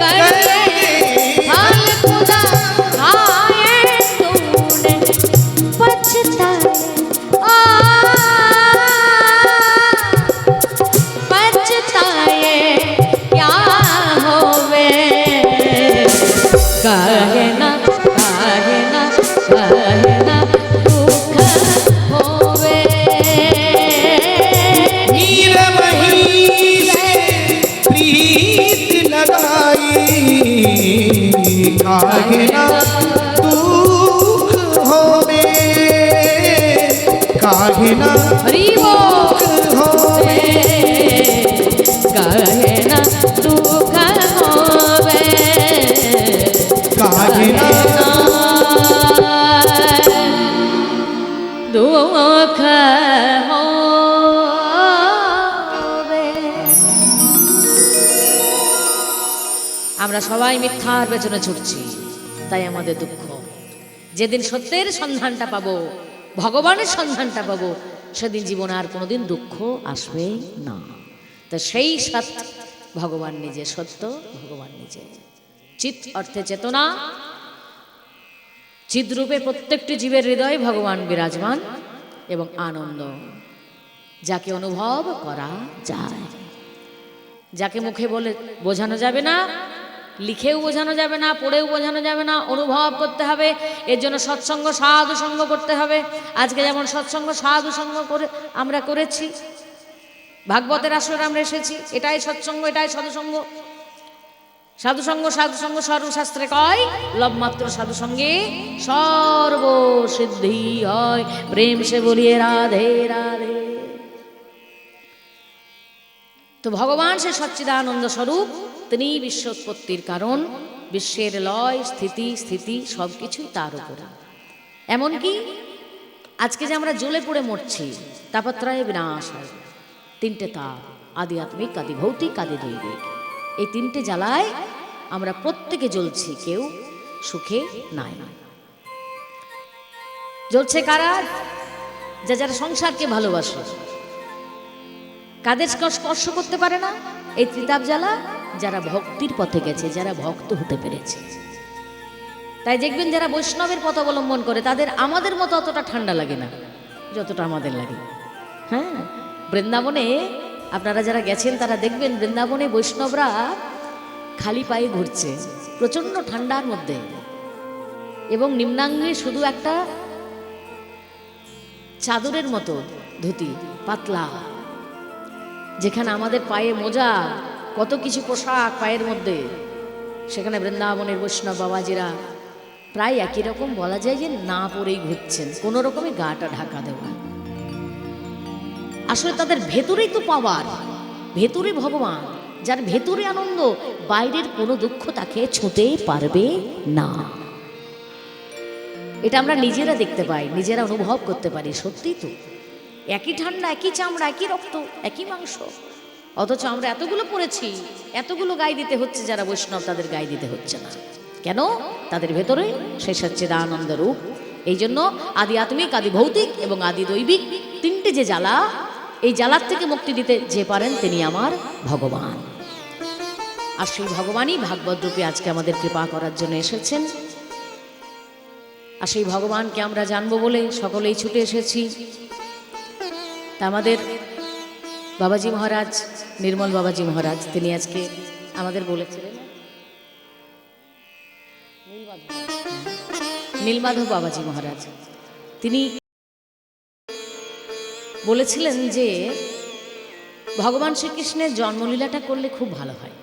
कड़ुए फल खुदा खाए तूने पछताए पछताए क्या होवे काहे ना दुख होवे नील वही से प्रीति लगाई काहे ना दुख होवे काहे ना हरि बोल होवे काहे ना दुख होवे काहे ना दुख होवे আমরা সবাই মিথ্যার পেছনে ছুটছি তাই আমাদের দুঃখ যেদিন সত্যের সন্ধানটা পাবো ভগবানের সন্ধানটা পাবো সেদিন জীবনে আর কোনোদিন দুঃখ আসবে না তো সেই সত্য ভগবান নিজে সত্য ভগবান নিজে চিত অর্থে চেতনা চিদ্রূপে প্রত্যেকটি জীবের হৃদয়ে ভগবান বিরাজমান এবং আনন্দ যাকে অনুভব করা যায় যাকে মুখে বলে বোঝানো যাবে না লিখেও বোঝানো যাবে না পড়েও বোঝানো যাবে না অনুভব করতে হবে এর জন্য সৎসঙ্গ সাধু সঙ্গ করতে হবে আজকে যেমন সৎসঙ্গ সাধু সঙ্গ করে আমরা করেছি ভাগবতের আসরে আমরা এসেছি এটাই সৎসঙ্গ এটাই সাধুসঙ্গ সাধুসঙ্গ সাধুসঙ্গ সর্বশাস্ত্রে কয় লবমাত্র সাধুসঙ্গে সর্বসিদ্ধি হয় প্রেম সে বলিয়ে রাধে রাধে তো ভগবান সে সচ্চিদানন্দ স্বরূপ তিনি বিশ্বোৎপত্তির কারণ বিশ্বের লয় স্থিতি স্থিতি সব কিছুই তার উপরে এমনকি আজকে যে আমরা জ্বলে পড়ে মরছি তাপত্রয় বিনাশ হয় তিনটে তাপ আদি আত্মিক আদি ভৌতিক আদি দৈবিক এই তিনটে জ্বালায় আমরা প্রত্যেকে জ্বলছি কেউ সুখে নাই জ্বলছে কারা যারা সংসারকে ভালোবাসে কাদের স্পর্শ করতে পারে না এই ত্রিতাপ জ্বালা যারা ভক্তির পথে গেছে যারা ভক্ত হতে পেরেছে তাই দেখবেন যারা বৈষ্ণবের পথ অবলম্বন করে তাদের আমাদের মতো অতটা ঠান্ডা লাগে না যতটা আমাদের লাগে হ্যাঁ বৃন্দাবনে আপনারা যারা গেছেন তারা দেখবেন বৃন্দাবনে বৈষ্ণবরা খালি পায়ে ঘুরছে প্রচণ্ড ঠান্ডার মধ্যে, এবং নিম্নাঙ্গে শুধু একটা চাদরের মতো ধুতি পাতলা, যেখানে আমাদের পায়ে মোজা, কত কিছু পোশাক পায়ের মধ্যে, সেখানে বৃন্দাবনের বৈষ্ণব বাবাজিরা প্রায় একই রকম, বলা যায় যে না পরেই ঘুরছেন, কোনো রকমে গাটা ঢাকা দেওয়া। আসলে তাদের ভেতরেই তো পাওয়ার, ভেতরে ভগবান, যার ভেতরে আনন্দ, বাইরের কোনো দুঃখ তাকে ছুঁতেই পারবে না। এটা আমরা নিজেরা দেখতে পাই, নিজেরা অনুভব করতে পারি। সত্যি তো, একই ঠান্ডা, একই চামড়া, একই রক্ত, একই মাংস, অথচ আমরা এতগুলো পড়েছি, এতগুলো গায়ে দিতে হচ্ছে, যারা বৈষ্ণব তাদের গায়ে দিতে হচ্ছে না। কেন? তাদের ভেতরে সেই সচ্চিদানন্দ রূপ। এই জন্য আদি আত্মিক, আদি ভৌতিক এবং আদি দৈবিক তিনটে যে জ্বালা, এই জ্বালার থেকে মুক্তি দিতে যে পারেন তিনি আমার ভগবান। আর সেই ভগবানই ভাগবত রূপে আজকে আমাদের কৃপা করার জন্য এসেছেন। আর সেই ভগবানকে আমরা জানবো বলে সকলেই ছুটে এসেছি। তা আমাদের বাবাজি মহারাজ, নির্মল বাবাজি মহারাজ, তিনি আজকে আমাদের বলেছিলেন, নীলমাধব বাবাজি মহারাজ, তিনি বলেছিলেন যে ভগবান শ্রীকৃষ্ণের জন্মলীলাটা করলে খুব ভালো হয়।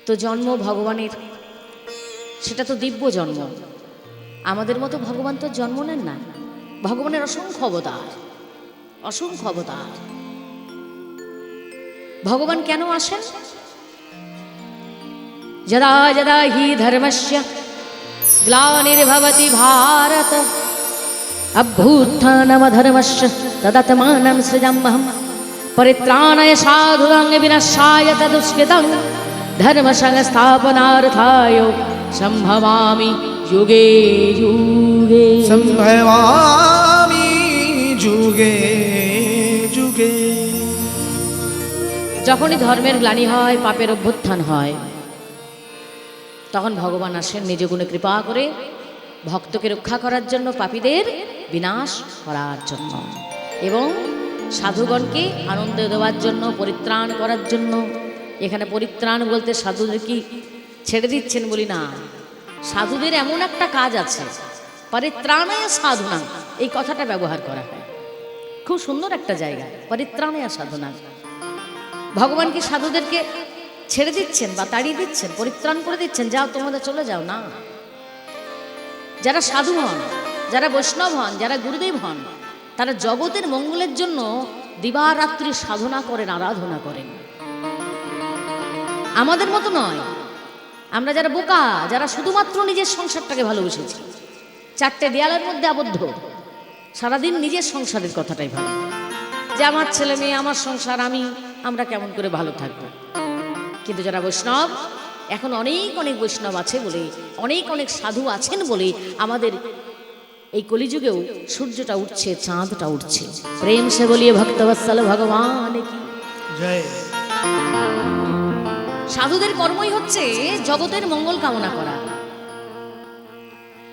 তো জন্ম ভগবানের, সেটা তো দিব্য জন্ম। আমাদের মতো ভগবান তো জন্ম নেন না, ভগবানের অসংখ্য অবতার, অসংখ্য অবতার। ভগবান কেন আসেন? যদা যদা হি ধর্মস্য গ্লানির্ভবতি ভারত অভ্যুত্থানমধর্মস্য তদাত্মাनं সৃজাম্যহম পরিত্রাণায় সাধুনাং বিনাশায় তদুষ্কৃতং ধর্ম সংস্থাপনার্থায় সম্ভবামি যুগে যুগে। সম্ভবামি যুগে যুগে। যখনই ধর্মের গ্লানি হয়, পাপের অভ্যুত্থান হয়, তখন ভগবান আসেন নিজ গুণে কৃপা করে ভক্তকে রক্ষা করার জন্য, পাপীদের বিনাশ করার জন্য, এবং সাধুগণকে আনন্দ দেওয়ার জন্য, পরিত্রাণ করার জন্য। এখানে পরিত্রাণ বলতে সাধুদের কি ছেড়ে দিচ্ছেন বলি না, সাধুদের এমন একটা কাজ আছে, পরিত্রাণায় সাধুনা, এই কথাটা ব্যবহার করা হয়। খুব সুন্দর একটা জায়গা, পরিত্রাণায় সাধুনা। ভগবান কি সাধুদেরকে ছেড়ে দিচ্ছেন বা তাড়িয়ে দিচ্ছেন, পরিত্রাণ করে দিচ্ছেন, যাও তোমাদের চলে যাও? না। যারা সাধু হন, যারা বৈষ্ণব হন, যারা গুরুদেব হন, তারা জগতের মঙ্গলের জন্য দিবারাত্রি সাধনা করেন, আরাধনা করেন। আমাদের মতো নয়, আমরা যারা বোকা, যারা শুধুমাত্র নিজের সংসারটাকে ভালোবেসেছি, চারটে দেয়ালের মধ্যে আবদ্ধ, সারাদিন নিজের সংসারের কথাটাই ভালো, যে আমার ছেলে মেয়ে, আমার সংসার, আমরা কেমন করে ভালো থাকবো। কিন্তু যারা বৈষ্ণব, এখন অনেক অনেক বৈষ্ণব আছে বলে, অনেক অনেক সাধু আছেন বলে আমাদের এই কলিযুগেও সূর্যটা উঠছে, চাঁদটা উঠছে। প্রেম সে বলিয়ে ভক্তবৎসল ভগবান কি জয়। সাধুদের কর্মই হচ্ছে জগতের মঙ্গল কামনা করা।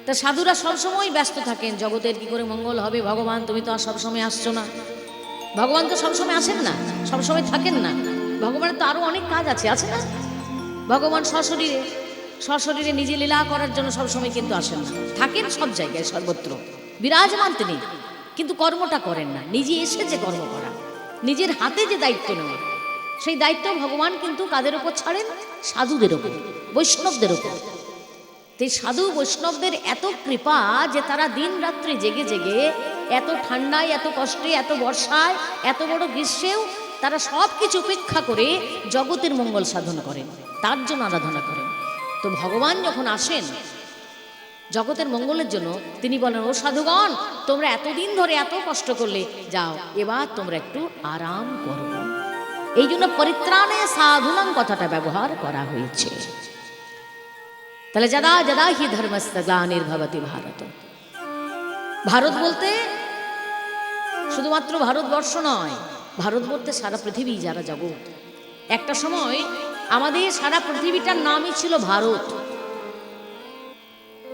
তা সাধুরা সবসময় ব্যস্ত থাকেন, জগতের কি করে মঙ্গল হবে। ভগবান তুমি তো আর সবসময় আসছো না, ভগবান তো সবসময় আসেন না, সবসময় থাকেন না। ভগবানের তো আরো অনেক কাজ আছে, আছে না? ভগবান সশরীরে নিজে লীলা করার জন্য সবসময় কিন্তু আসেন না, থাকেন সব জায়গায়, সর্বত্র বিরাজমান তিনি, কিন্তু কর্মটা করেন না। নিজে এসে যে কর্ম করা, নিজের হাতে যে দায়িত্ব নেওয়া, সেই দায়িত্ব ভগবান কিন্তু কাদের ওপর ছাড়েন? সাধুদের ওপর, বৈষ্ণবদের ওপর। এই সাধু বৈষ্ণবদের এত কৃপা যে তারা দিন রাত্রি জেগে জেগে, এত ঠান্ডায়, এত কষ্টে, এত বর্ষায়, এত বড় গ্রীষ্মেও তারা সব কিছু উপেক্ষা করে জগতের মঙ্গল সাধন করেন, তার জন্য আরাধনা করেন। তো ভগবান যখন আসেন জগতের মঙ্গলের জন্য, তিনি বলেন, ও সাধুগণ, তোমরা এতদিন ধরে এত কষ্ট করলে, যাও এবার তোমরা একটু আরাম করো। এই জন্য পরিত্রাণে সাধুনাং কথাটা ব্যবহার করা হয়েছে। তাহলে যদা যদা হি ধর্মস্য গ্লানির্ভবতি ভারত। ভারত বলতে শুধুমাত্র ভারতবর্ষ নয়, ভারত বলতে সারা পৃথিবী, যারা জগৎ। একটা সময় আমাদের সারা পৃথিবীটার নামই ছিল ভারত।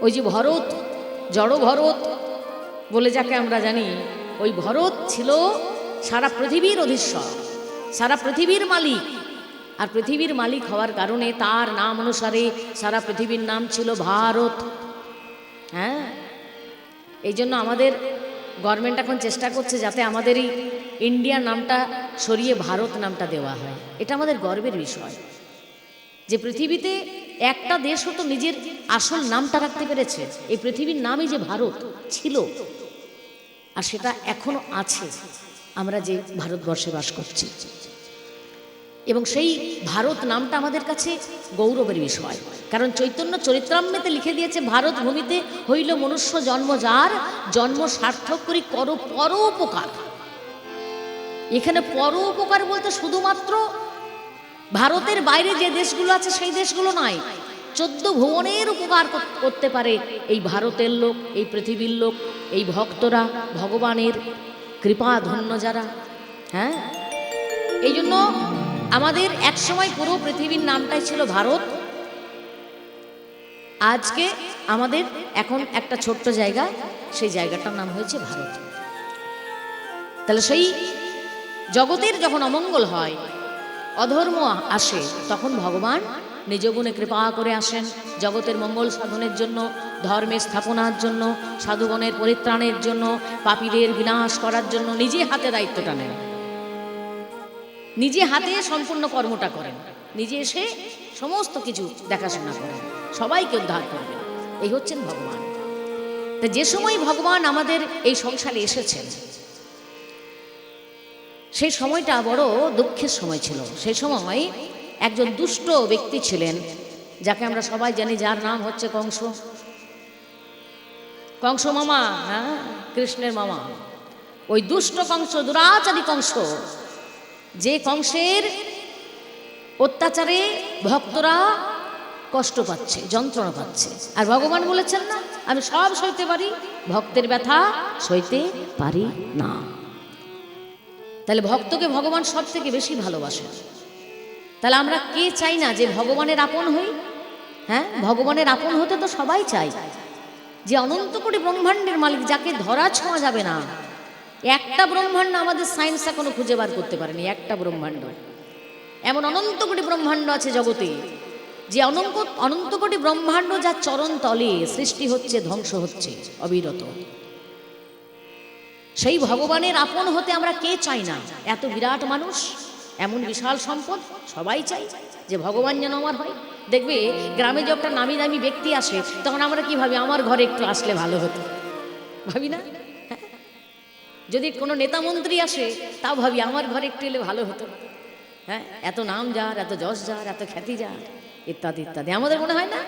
ওই যে ভরত, জড় ভরত বলে যাকে আমরা জানি, ওই ভরত ছিল সারা পৃথিবীর অধীশ্বর, সারা পৃথিবীর মালিক। আর পৃথিবীর মালিক হওয়ার কারণে তার নাম অনুসারে সারা পৃথিবীর নাম ছিল ভারত। হ্যাঁ, এই জন্য আমাদের গভর্নমেন্ট এখন চেষ্টা করছে যাতে আমাদের এই ইন্ডিয়া নামটা সরিয়ে ভারত নামটা দেওয়া হয়। এটা আমাদের গর্বের বিষয় যে পৃথিবীতে একটা দেশও তো নিজের আসল নামটা রাখতে পেরেছে। এই পৃথিবীর নামই যে ভারত ছিল, আর সেটা এখনো আছে, আমরা যে ভারতবর্ষে বাস করছি। এবং সেই ভারত নামটা আমাদের কাছে গৌরবের বিষয়, কারণ চৈতন্য চরিত্রামৃতে লিখে দিয়েছে, ভারত ভূমিতে হইল মনুষ্য জন্ম, যার জন্ম সার্থক করি কর পরোপকার। এখানে পরোপকার বলতে শুধুমাত্র ভারতের বাইরে যে দেশগুলো আছে সেই দেশগুলো নয়, 14 ভুবনের উপকার করতে পারে এই ভারতের লোক, এই পৃথিবীর লোক, এই ভক্তরা, ভগবানের কৃপা ধন্য যারা। হ্যাঁ, এই জন্য আমাদের একসময় পুরো পৃথিবীর নামটাই ছিল ভারত। আজকে আমাদের এখন একটা ছোট্ট জায়গা, সেই জায়গাটার নাম হয়েছে ভারত। তাহলে সেই জগতের যখন অমঙ্গল হয়, অধর্ম আসে, তখন ভগবান নিজ গুণে কৃপা করে আসেন জগতের মঙ্গল সাধনের জন্য, ধর্মের স্থাপনার জন্য, সাধুগণের পরিত্রাণের জন্য, পাপীদের বিনাশ করার জন্য নিজে হাতে দায়িত্বটা নেন, নিজে হাতে সম্পূর্ণ কর্মটা করেন, নিজে এসে সমস্ত কিছু দেখাশোনা করেন, সবাইকে উদ্ধার করবেন। এই হচ্ছেন ভগবান। তা যে সময় ভগবান আমাদের এই সংসারে এসেছেন, সেই সময়টা বড় দুঃখের সময় ছিল। সেই সময় একজন দুষ্ট ব্যক্তি ছিলেন, যাকে আমরা সবাই জানি, যার নাম হচ্ছে কংস। কংস মামা, হ্যাঁ, কৃষ্ণের মামা। ওই দুষ্ট কংস, দুরাচারী কংস, যে কংসের অত্যাচারে ভক্তরা কষ্ট পাচ্ছে, যন্ত্রণা পাচ্ছে। আর ভগবান বলেছেন না, আমি সব সইতে পারি, ভক্তের ব্যথা সইতে পারি না। তাহলে ভক্তকে ভগবান সব থেকে বেশি ভালোবাসেন। তাহলে আমরা কে চাই না যে ভগবানের আপন হই? হ্যাঁ, ভগবানের আপন হতে তো সবাই চাই। যে অনন্ত কোটি ব্রহ্মাণ্ডের মালিক, যাকে ধরা ছোঁয়া যাবে না, একটা ব্রহ্মাণ্ড আমাদের সায়েন্স এখনো খুঁজে বার করতে পারেনি। একটা ব্রহ্মাণ্ড, এমন অনন্ত কোটি ব্রহ্মাণ্ড আছে জগতে, যে অনন্ত কোটি ব্রহ্মাণ্ড যার চরণ তলে সৃষ্টি হচ্ছে, ধ্বংস হচ্ছে অবিরত। সেই ভগবানের আপন হতে আমরা কে চাই না? এত বিরাট মানুষ, এমন বিশাল সম্পদ, সবাই চাই যে ভগবান যেন আমার হয়। দেখবে গ্রামে যে একটা নামি দামি ব্যক্তি আসে, তখন আমরা কি ভাবি, আমার ঘরে একটু আসলে ভালো হতো, ভাবি না? যদি কোনো নেতা মন্ত্রী আসে, তাও ভাবি আমার ঘরে একটু এলে ভালো হতো। হ্যাঁ, এত নাম যার, এত যশ যার, এত খ্যাতি যার, ইত্যাদি ইত্যাদি। আমাদের মনে হয় না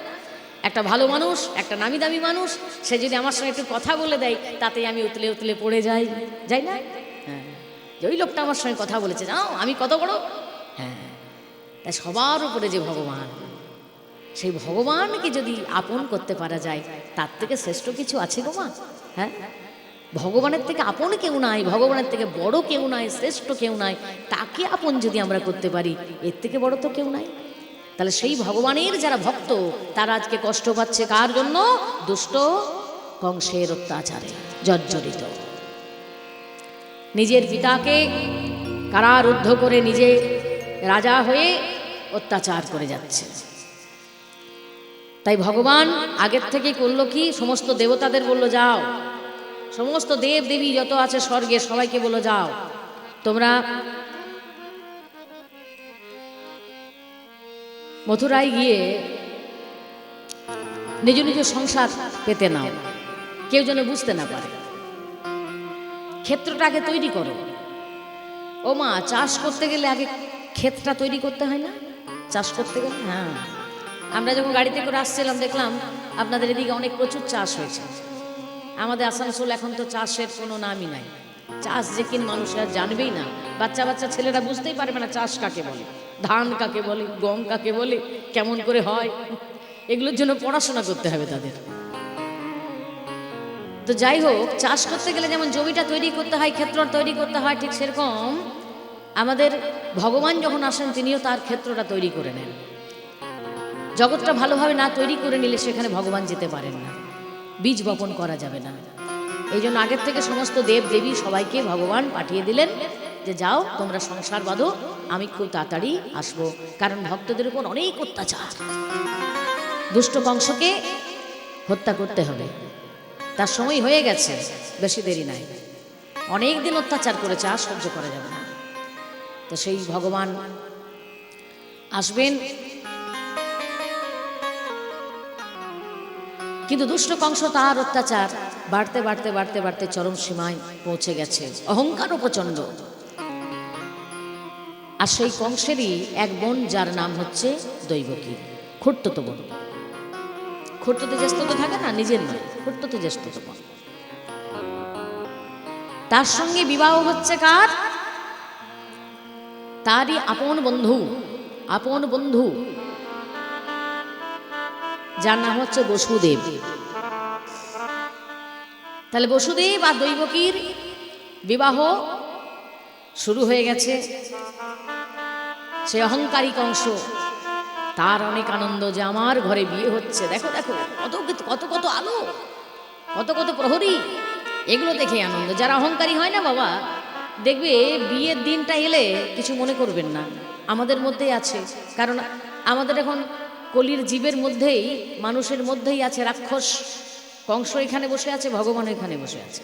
একটা ভালো মানুষ, একটা নামি দামি মানুষ, সে যদি আমার সঙ্গে একটু কথা বলে দেয়, তাতেই আমি উতলে উতলে পড়ে যাই, যাই না? হ্যাঁ, যে ওই লোকটা আমার সঙ্গে কথা বলেছে, যাও আমি কত বড়। হ্যাঁ, তাই সবার উপরে যে ভগবান, সেই ভগবানকে যদি আপন করতে পারা যায়, তার থেকে শ্রেষ্ঠ কিছু আছে গো মা? হ্যাঁ, ভগবানের থেকে আপন কেউ নাই, ভগবানের থেকে বড় কেউ নাই, শ্রেষ্ঠ কেউ নাই। তাকে আপন যদি আমরা করতে পারি, এর থেকে বড় তো কেউ নাই। তাহলে সেই ভগবানের যারা ভক্ত, তারা আজকে কষ্ট পাচ্ছে কার জন্য? দুষ্ট কংসের অত্যাচারে জর্জরিত। নিজের পিতাকে কারারুদ্ধ করে নিজে রাজা হয়ে অত্যাচার করে যাচ্ছে। তাই ভগবান আগের থেকে করলো কি, সমস্ত দেবতাদের বলল, যাও, সমস্ত দেব দেবী যত আছে স্বর্গে, সবাইকে বলল, যাও তোমরা মথুরায় গিয়ে নিজ নিজ সংসার পেতে নাও, কেউ যেন বুঝতে না পারে। ক্ষেত্রটাকে তৈরি করো। ও মা, চাষ করতে গেলে আগে ক্ষেতটা তৈরি করতে হয় না? চাষ করতে গেলে, হ্যাঁ, আমরা যখন গাড়িতে করে আসছিলাম, দেখলাম আপনাদের এদিকে অনেক প্রচুর চাষ হয়েছে। আমাদের আসানসোল এখন তো চাষের কোনো নামই নাই। চাষ যে কিন মানুষরা জানবেই না, বাচ্চা বাচ্চা ছেলেরা বুঝতেই পারবে না চাষ কাকে বলে, ধান কাকে বলে, গম কাকে বলে, কেমন করে হয়, এগুলোর জন্য পড়াশোনা করতে হবে তাদের। তো যাই হোক, চাষ করতে গেলে যেমন জমিটা তৈরি করতে হয়, ক্ষেত্র তৈরি করতে হয়, ঠিক সেরকম আমাদের ভগবান যখন আসেন, তিনিও তার ক্ষেত্রটা তৈরি করে নেন। জগৎটা ভালোভাবে না তৈরি করে নিলে সেখানে ভগবান যেতে পারেন না, বীজ বপন করা যাবে না। এই জন্য আগের থেকে সমস্ত দেব দেবী সবাইকে ভগবান পাঠিয়ে দিলেন যে যাও তোমরা সংসার বাঁধো, আমি খুব তাড়াতাড়ি আসবো। কারণ ভক্তদের উপর অনেক অত্যাচার, দুষ্ট কংসকে হত্যা করতে হবে, তার সময় হয়ে গেছে, বেশি দেরি নাই, অনেক দিন অত্যাচার করেছে, আর সহ্য করা যাবে না। তো সেই ভগবান আসবেন, কিন্তু দুষ্ট কংস তার অত্যাচার বাড়তে বাড়তে বাড়তে বাড়তে চরম সীমায় পৌঁছে গেছে, অহংকারও প্রচন্ড। আর সেই কংসেরই এক বোন যার নাম হচ্ছে দৈবকী, খুড়তুতো বোন। খুড়তুতো জ্যেষ্ঠতো থাকে না, নিজের নয়, খুড়তুতো জ্যেষ্ঠতো বোন। তার সঙ্গে বিবাহ হচ্ছে কার? তারই আপন বন্ধু, আপন বন্ধু যার নাম হচ্ছে বসুদেব। তাহলে বসুদেব আর দৈবকীর বিবাহ শুরু হয়ে গেছে। সে অহংকারী কংস, তার অনেক আনন্দ যে আমার ঘরে বিয়ে হচ্ছে, দেখো দেখো কত কত কত আলো, কত কত প্রহরী, এগুলো দেখে আনন্দ। যারা অহংকারী হয় না বাবা, দেখবে বিয়ের দিনটা এলে কিছু মনে করবেন না, আমাদের মধ্যেই আছে। কারণ আমাদের এখন কলির জীবের মধ্যেই, মানুষের মধ্যেই আছে রাক্ষস। কংস এখানে বসে আছে, ভগবান এখানে বসে আছে,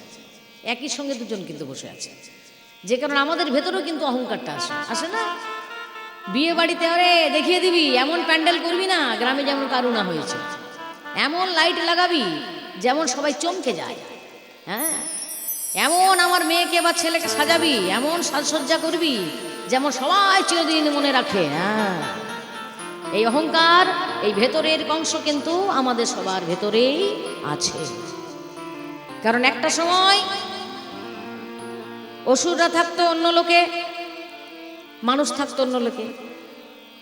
একই সঙ্গে দুজন কিন্তু বসে আছে। যে কারণে আমাদের ভেতরেও কিন্তু অহংকারটা আসে, আসে না? বিয়ে বাড়িতে আরে দেখিয়ে দিবি, এমন প্যান্ডেল করবি না গ্রামে যেমন কারুনা হয়েছে, এমন লাইট লাগাবি যেমন সবাই চমকে যায়, হ্যাঁ, এমন আমার মেয়েকে বা ছেলেকে সাজাবি, এমন সাজসজ্জা করবি যেমন সবাই চিরদিন মনে রাখে। হ্যাঁ, এই অহংকার, এই ভেতরের কংস কিন্তু আমাদের সবার ভেতরেই আছে। কারণ একটা সময় অসুররা থাকতো অন্য লোকে, মানুষ থাকতো অন্য লোকে,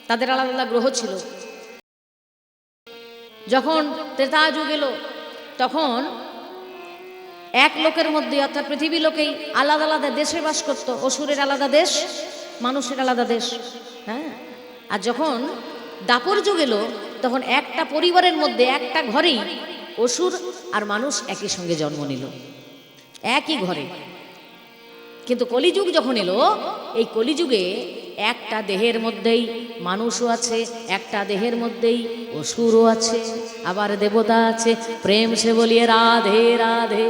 তাদের আলাদা আলাদা গ্রহ ছিল। যখন ত্রেতা যুগ এলো, তখন এক লোকের মধ্যে অর্থাৎ পৃথিবী লোকেই আলাদা আলাদা দেশে বাস করত। অসুরের আলাদা দেশ, মানুষের আলাদা দেশ। হ্যাঁ, আর যখন দাপর যুগ এলো, তখন একটা পরিবারের মধ্যে একটা ঘরেই অসুর আর মানুষ একই সঙ্গে জন্ম নিল, একই ঘরে। কিন্তু কলিযুগ যখন এলো, এই কলিযুগে একটা দেহের মধ্যেই মানুষও আছে, একটা দেহের মধ্যেই অসুরও আছে, আবার দেবতা আছে। প্রেম সে বলিয়ে রাধে রাধে।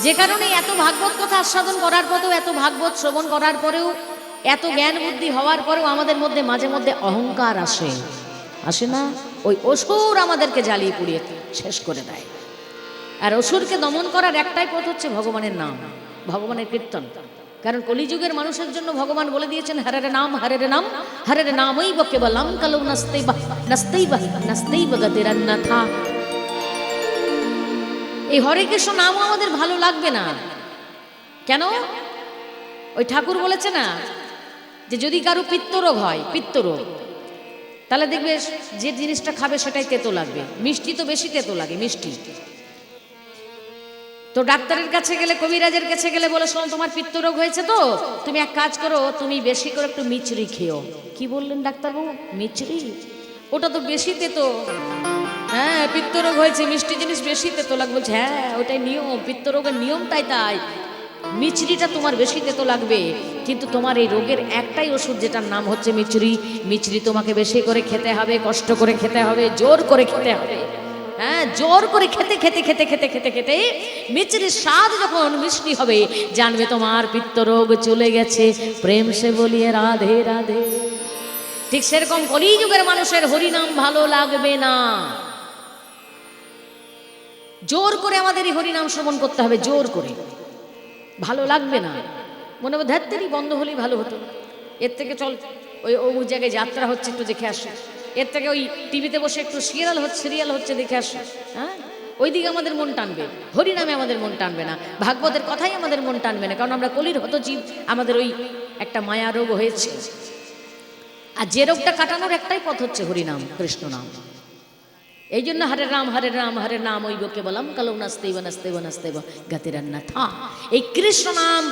যে কারণে এত ভাগবত কথা আস্বাদন করার পরেও, এত ভাগবত শ্রবণ করার পরেও, এত জ্ঞান বুদ্ধি হওয়ার পরেও আমাদের মধ্যে মাঝে মধ্যে অহংকার আসে, আসে না? ওই অসুর আমাদেরকে জ্বালিয়ে পুড়িয়ে শেষ করে দেয়। আর অসুরকে দমন করার একটাই পথ হচ্ছে ভগবানের নাম, ভগবানের কীর্তন। কারণ কলিযুগের মানুষের জন্য ভগবান বলে দিয়েছেন হরের নাম, হরের নাম, হরের নামই কেবলম কলৌ নাস্তেবা নাস্তেবা নাস্তেবা গতিরন্যথা। এই হরে কৃষ্ণ নামও আমাদের ভালো লাগবে না। কেন? ওই ঠাকুর বলেছে না যে যদি কারো পিত্তরোগ হয়, পিত্তরোগ, তাহলে দেখবে যে জিনিসটা খাবে সেটাই তেতো লাগবে। মিষ্টি তো বেশি তেতো লাগে, মিষ্টি। তো ডাক্তারের কাছে গেলে, কবিরাজের কাছে গেলে বলে শোনো তোমার পিত্তরোগ হয়েছে, তো তুমি এক কাজ করো, তুমি বেশি করে একটু মিচড়ি খেও। কি বললেন ডাক্তারবাবু? মিচড়ি? ওটা তো বেশি তেতো। হ্যাঁ, পিত্তরোগ হয়েছে, মিষ্টি জিনিস বেশি তেতো লাগবে। বলছে হ্যাঁ, ওটাই নিয়ম, পিত্তরোগের নিয়মটাই তাই। মিচড়িটা তোমার বেশি তেতো লাগবে, কিন্তু তোমার এই রোগের একটাই ওষুধ, যেটার নাম হচ্ছে মিচড়ি। মিচড়ি তোমাকে বেশি করে খেতে হবে, কষ্ট করে খেতে হবে, জোর করে খেতে হবে। হ্যাঁ, জোর করে খেতে খেতে খেতে খেতে খেতে খেতে মিচড়ির স্বাদ যখন মিষ্টি হবে, জানবে তোমার পিত্তরোগ চলে গেছে। প্রেম সে বলিয়ে রাধে রাধে। ঠিক সেরকম কলিযুগের মানুষের হরিনাম ভালো লাগবে না। জোর করে আমাদের এই হরিনাম শ্রবণ করতে হবে, জোর করে। ভালো লাগবে না, মনে হবে ধ্যাত্তেরই বন্ধ হলেই ভালো হতো। এর থেকে চল ওই জায়গায় যাত্রা হচ্ছে একটু দেখে আসে, এর থেকে ওই টিভিতে বসে একটু সিরিয়াল হচ্ছে দেখে আসে। হ্যাঁ, ওইদিকে আমাদের মন টানবে, হরিনামে আমাদের মন টানবে না, ভাগবতের কথাই আমাদের মন টানবে না। কারণ আমরা কলির হতজীব, আমাদের ওই একটা মায়া রোগ হয়েছে। আর যে রোগটা কাটানোর একটাই পথ হচ্ছে হরিনাম, কৃষ্ণ নাম। এই জন্য হরে রাম হরে রাম হরে নাম ওই বকে বললাম কলৌ নাস্তেব নাস্তেব নাস্তেব গতিরন্যথা। এই কৃষ্ণ নাম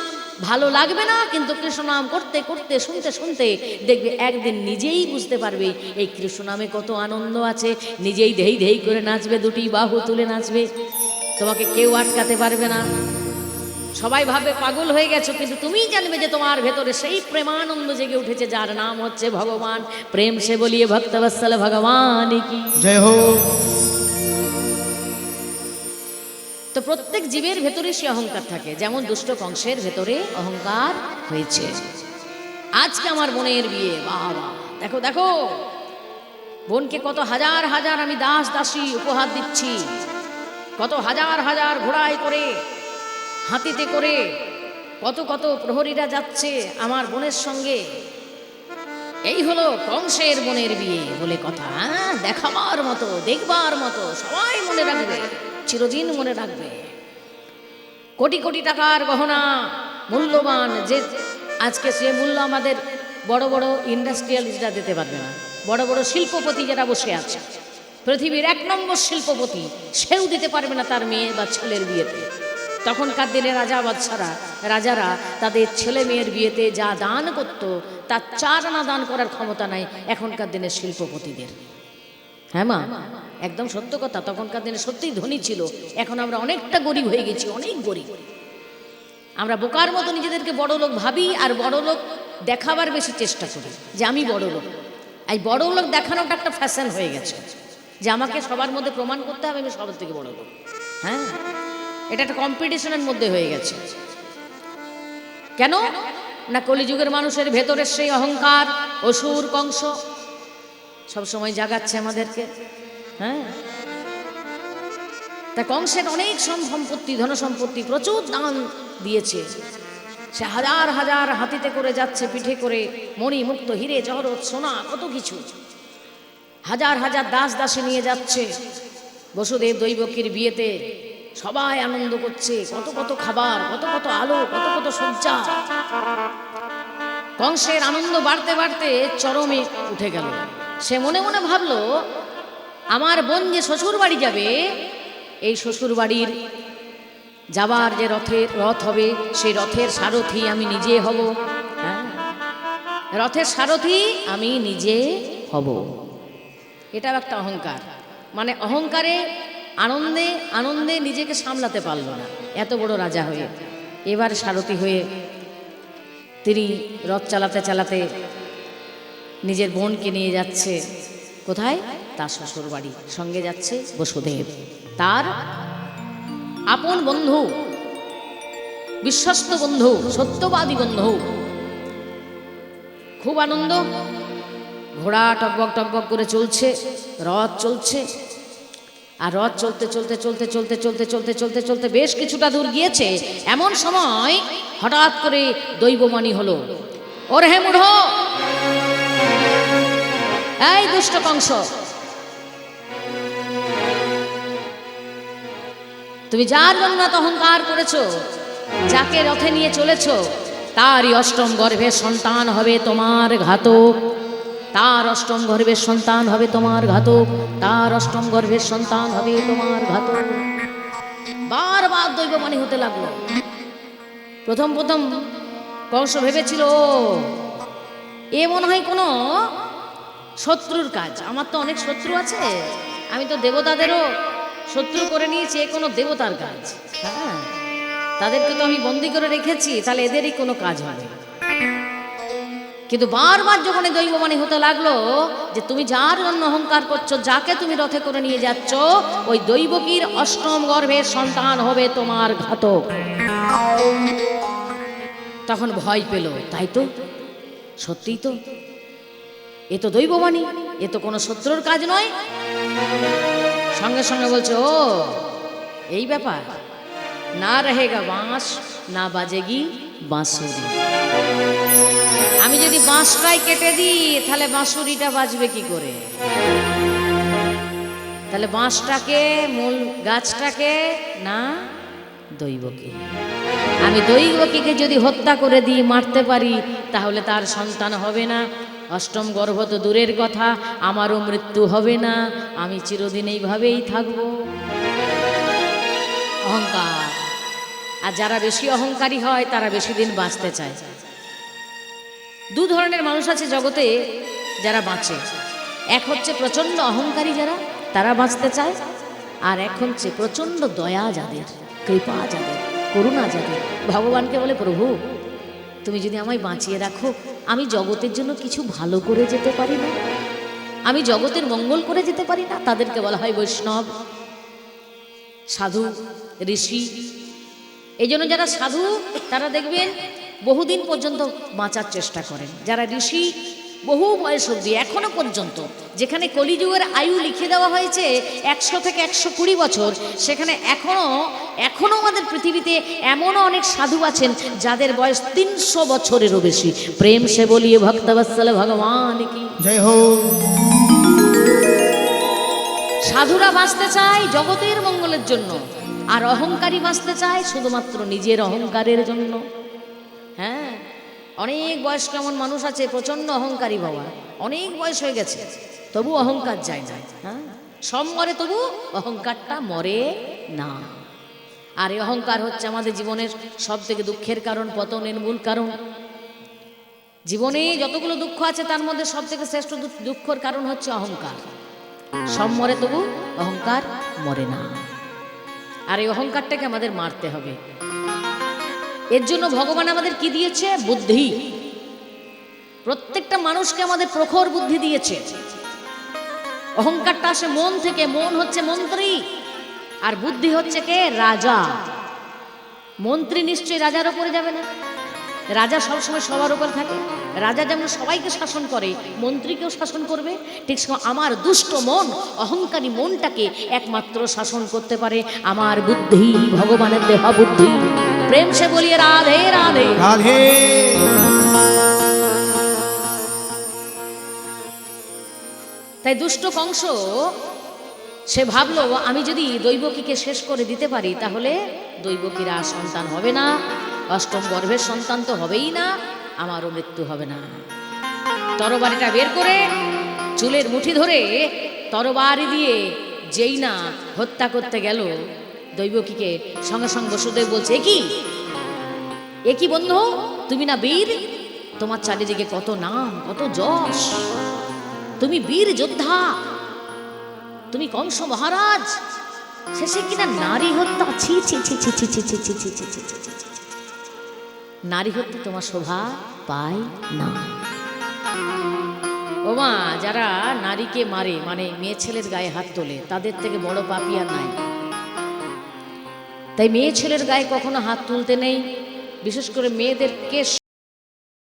ভালো লাগবে না, কিন্তু কৃষ্ণ নাম করতে করতে শুনতে শুনতে দেখবে একদিন নিজেই বুঝতে পারবে এই কৃষ্ণ নামে কত আনন্দ আছে। নিজেই ধেই ধেই করে নাচবে, দুটি বাহু তুলে নাচবে। তোমাকে কেউ আটকাতে পারবে না। সবাই ভাবে পাগল হয়ে গেছো, কিন্তু তুমিই জানবে যে তোমার ভেতরে সেই প্রেমানন্দ জেগে উঠেছে, যার নাম হচ্ছে ভগবান। প্রেম সে বলিয়ে ভক্তবৎসল ভগবান কি জয় হো। তো প্রত্যেক জীবের ভেতরে সে অহংকার থাকে, যেমন দুষ্ট কংসের ভেতরে অহংকার হয়েছে। আজকে আমার বোনের বিয়ে, বাবা দেখো দেখো, বোনকে কত হাজার হাজার আমি দাস দাসী উপহার দিচ্ছি, কত হাজার হাজার ঘোড়ায় করে, হাতিতে করে, কত কত প্রহরীরা যাচ্ছে আমার বোনের সঙ্গে। এই হলো কংসের বোনের বিয়ে বলে কথা। দেখাবার মতো, দেখবার মতো, সবাই মনে রাখবে, চিরদিন মনে রাখবে। কোটি কোটি টাকার গহনা, মূল্যবান, যে আজকে সে মূল্য আমাদের বড় বড় ইন্ডাস্ট্রিয়ালিস্টরা দিতে পারবে না। বড় বড় শিল্পপতি যারা বসে আছে, পৃথিবীর 1 নম্বর শিল্পপতি, সেও দিতে পারবে না তার মেয়ে বা ছেলের বিয়েতে। তখনকার দিনে রাজা বাদশারা, রাজারা তাদের ছেলে মেয়ের বিয়েতে যা দান করত, তার 4 আনা দান করার ক্ষমতা নাই এখনকার দিনের শিল্পপতিদের। হ্যাঁ মা, একদম সত্য কথা। তখনকার দিনে সত্যিই ধনী ছিল, এখন আমরা অনেকটা গরিব হয়ে গেছি, অনেক গরিব। আমরা বোকার মতো নিজেদেরকে বড় লোক ভাবি, আর বড় লোক দেখাবার বেশি চেষ্টা করি যে আমি বড় লোক। এই বড় লোক দেখানোটা একটা ফ্যাশন হয়ে গেছে, যে আমাকে সবার মধ্যে প্রমাণ করতে হবে আমি সবার থেকে বড় লোক। হ্যাঁ, এটা একটা কম্পিটিশনের মধ্যে হয়ে গেছে। কেন না, কলিযুগের মানুষের ভেতরের সেই অহংকার, অসুর কংস সবসময় জাগাচ্ছে আমাদেরকে। হ্যাঁ, তা কংসের অনেক সম্পত্তি, ধন সম্পত্তি, প্রচুর দান দিয়েছে। সে হাজার হাজার হাতিতে করে যাচ্ছে, পিঠে করে মণি মুক্ত হিরে জহরত সোনা, কত কিছু, হাজার হাজার দাস দাসী নিয়ে যাচ্ছে বসুদেব দৈবকীর বিয়েতে। সবাই আনন্দ করছে, কত কত খাবার, কত কত আলো, কত কত সজ্জা। কংসের আনন্দ বাড়তে বাড়তে চরমে উঠে গেল। সে মনে মনে ভাবলো, আমার বোন যে শ্বশুর বাড়ি যাবে, এই শ্বশুর বাড়ির যাবার যে রথ হবে, সেই রথের সারথি আমি নিজে হব। হ্যাঁ, রথের সারথি আমি নিজে হব। এটাও একটা অহংকার। মানে অহংকারে, আনন্দে আনন্দে নিজেকে সামলাতে পারল না, এত বড় রাজা হয়ে। এবার সারথি হয়ে তিনি রথ চালাতে চালাতে নিজের বোনকে নিয়ে যাচ্ছে কোথায়, তার শ্বশুর বাড়ি। সঙ্গে যাচ্ছে বসুদেব, তার আপন বন্ধু, বিশ্বস্ত বন্ধু, সত্যবাদী বন্ধু। খুব আনন্দ, ঘোড়া টকবক টকবক করে চলছে, রথ চলছে। আর রথ চলতে চলতে চলতে চলতে চলতে চলতে চলতে চলতে বেশ কিছুটা দূর গিয়েছে। এমন সময় হঠাৎ করে দৈববাণী হলো, ওরে হে মূঢ়, এই দুষ্ট কংস, তুমি যার জন্য অহংকার করেছো, যাকে রথে নিয়ে চলেছো, তারই 8ম গর্ভের সন্তান হবে তোমার ঘাতক। তার 8ম গর্ভের সন্তান হবে তোমার ঘাতক, তার 8ম গর্ভের সন্তান হবে তোমার ঘাতক। বারবার দৈববাণী হতে লাগলো। প্রথম প্রথম কংস ভেবেছিল, এ মনে হয় কোনো শত্রুর কাজ, আমার তো অনেক শত্রু আছে, আমি তো দেবতাদেরও শত্রু করে নিয়েছি, এ কোনো দেবতার কাজ। হ্যাঁ, তাদেরকে তো আমি বন্দি করে রেখেছি, তাহলে এদেরই কোনো কাজ হবে। কিন্তু বারবার যখন দৈববাণী হতে লাগলো যে তুমি যার জন্য অহংকার করছো, যাকে তুমি রথে করে নিয়ে যাচ্ছ, ওই দৈবকীর 8ম গর্ভের সন্তান হবে তোমার ঘাতক। তখন ভয় পেল, তাই তো, সত্যিই তো, এ তো দৈববাণী, এ তো কোনো শত্রুর কাজ নয়। সঙ্গে সঙ্গে বলছে, ও এই ব্যাপার, না রহেগা বাঁশ না বাজেগি বাঁশুরি। আমি যদি বাঁশটাই কেটে দিই, তাহলে বাঁশুরিটা বাজবে কি করে? তাহলে বাঁশটাকে, মূল গাছটাকে না দৈবকী। আমি দৈবকীকে যদি হত্যা করে দিই, মারতে পারি, তাহলে তার সন্তান হবে না। 8ম গর্ভ তো দূরের কথা, আমারও মৃত্যু হবে না, আমি চিরদিন এইভাবেই থাকব। অহংকার। আর যারা বেশি অহংকারী হয়, তারা বেশি দিন বাঁচতে চায়। 2 ধরনের মানুষ আছে জগতে যারা বাঁচে। এক হচ্ছে প্রচণ্ড অহংকারী যারা, তারা বাঁচতে চায়। আর এক হচ্ছে প্রচণ্ড দয়া যাদের, কৃপা যাদের, করুণা যাদের, ভগবানকে বলে প্রভু তুমি যদি আমায় বাঁচিয়ে রাখো, আমি জগতের জন্য কিছু ভালো করে যেতে পারি না, আমি জগতের মঙ্গল করে যেতে পারি না, তাদেরকে বলা হয় বৈষ্ণব, সাধু, ঋষি। এই জন্য যারা সাধু তারা দেখবেন বহুদিন পর্যন্ত বাঁচার চেষ্টা করেন। যারা ঋষি বহু বয়স অবধি এখনো পর্যন্ত, যেখানে কলিযুগের আয়ু লিখে দেওয়া হয়েছে 100 থেকে 120 বছর, সেখানে এখনো আমাদের পৃথিবীতে এমনও অনেক সাধু আছেন যাদের বয়স 300 বছরেরও বেশি। প্রেম সে বলিয়ে ভক্তবৎসল ভগবান কি জয় হো। সাধুরা বাঁচতে চায় জগতের মঙ্গলের জন্য, আর অহংকারী বাঁচতে চায় শুধুমাত্র নিজের অহংকারের জন্য। হ্যাঁ, অনেক বয়স্ক এমন মানুষ আছে প্রচণ্ড অহংকারী বাবা, অনেক বয়স হয়ে গেছে তবু অহংকার যায় না। হ্যাঁ, সব মরে তবু অহংকারটা মরে না। আর এই অহংকার হচ্ছে আমাদের জীবনের সব থেকে দুঃখের কারণ, পতনের মূল কারণ। জীবনে যতগুলো দুঃখ আছে তার মধ্যে সব থেকে শ্রেষ্ঠ দুঃখের কারণ হচ্ছে অহংকার। সব মরে তবু অহংকার মরে না। আর এই অহংকারটাকে আমাদের মারতে হবে। এর জন্য ভগবান আমাদের কি দিয়েছে? বুদ্ধি। প্রত্যেকটা মানুষকে আমাদের প্রখর বুদ্ধি দিয়েছে। অহংকারটা আসে মন থেকে, মন হচ্ছে মন্ত্রী, আর বুদ্ধি হচ্ছে কে? রাজা। মন্ত্রী নিশ্চয়ই রাজার উপরে যাবে না, রাজা সবসময় সবার উপর থাকে। রাজা যেমন সবাইকে শাসন করে, মন্ত্রীকেও শাসন করবে, ঠিক সময় আমার দুষ্ট মন, অহংকারী মনটাকে একমাত্র শাসন করতে পারে আমার বুদ্ধি, ভগবানের দেওয়া বুদ্ধি। প্রেম সে বলিয়ে রাধে রাধে রাধে। তাই দুষ্ট কংস সে ভাবলো আমি যদি দৈবকীকে শেষ করে দিতে পারি তাহলে দৈবকীর আর সন্তান হবে না, অষ্টম গর্ভের সন্তান তো হবেই না, আমারও মৃত্যু হবে না। তরবারিটা বের করে চুলের মুঠি ধরে তরবারি দিয়ে যেই না হত্যা করতে গেল দৈবকীকে, সঙ্গে সঙ্গে বসুদেব বলছে এ কি বন্ধু, তুমি না বীর? তোমার চারিদিকে কত নাম, কত যশ, তুমি বীর যোদ্ধা, তুমি কংস মহারাজ, শেষে কিনা নারী হত্যা! ছি ছি ছি ছি ছি ছি ছি ছি ছি ছি ছি ছি ছি। নারী হত্যা তোমার শোভা পায় না। ও মা, যারা নারীকে মারে, মানে মেয়ে ছেলের গায়ে হাত তোলে, তাদের থেকে বড় পাপী আর নাই। তাই মেয়ে ছেলের গায়ে কখনো হাত তুলতে নেই, বিশেষ করে মেয়েদেরকে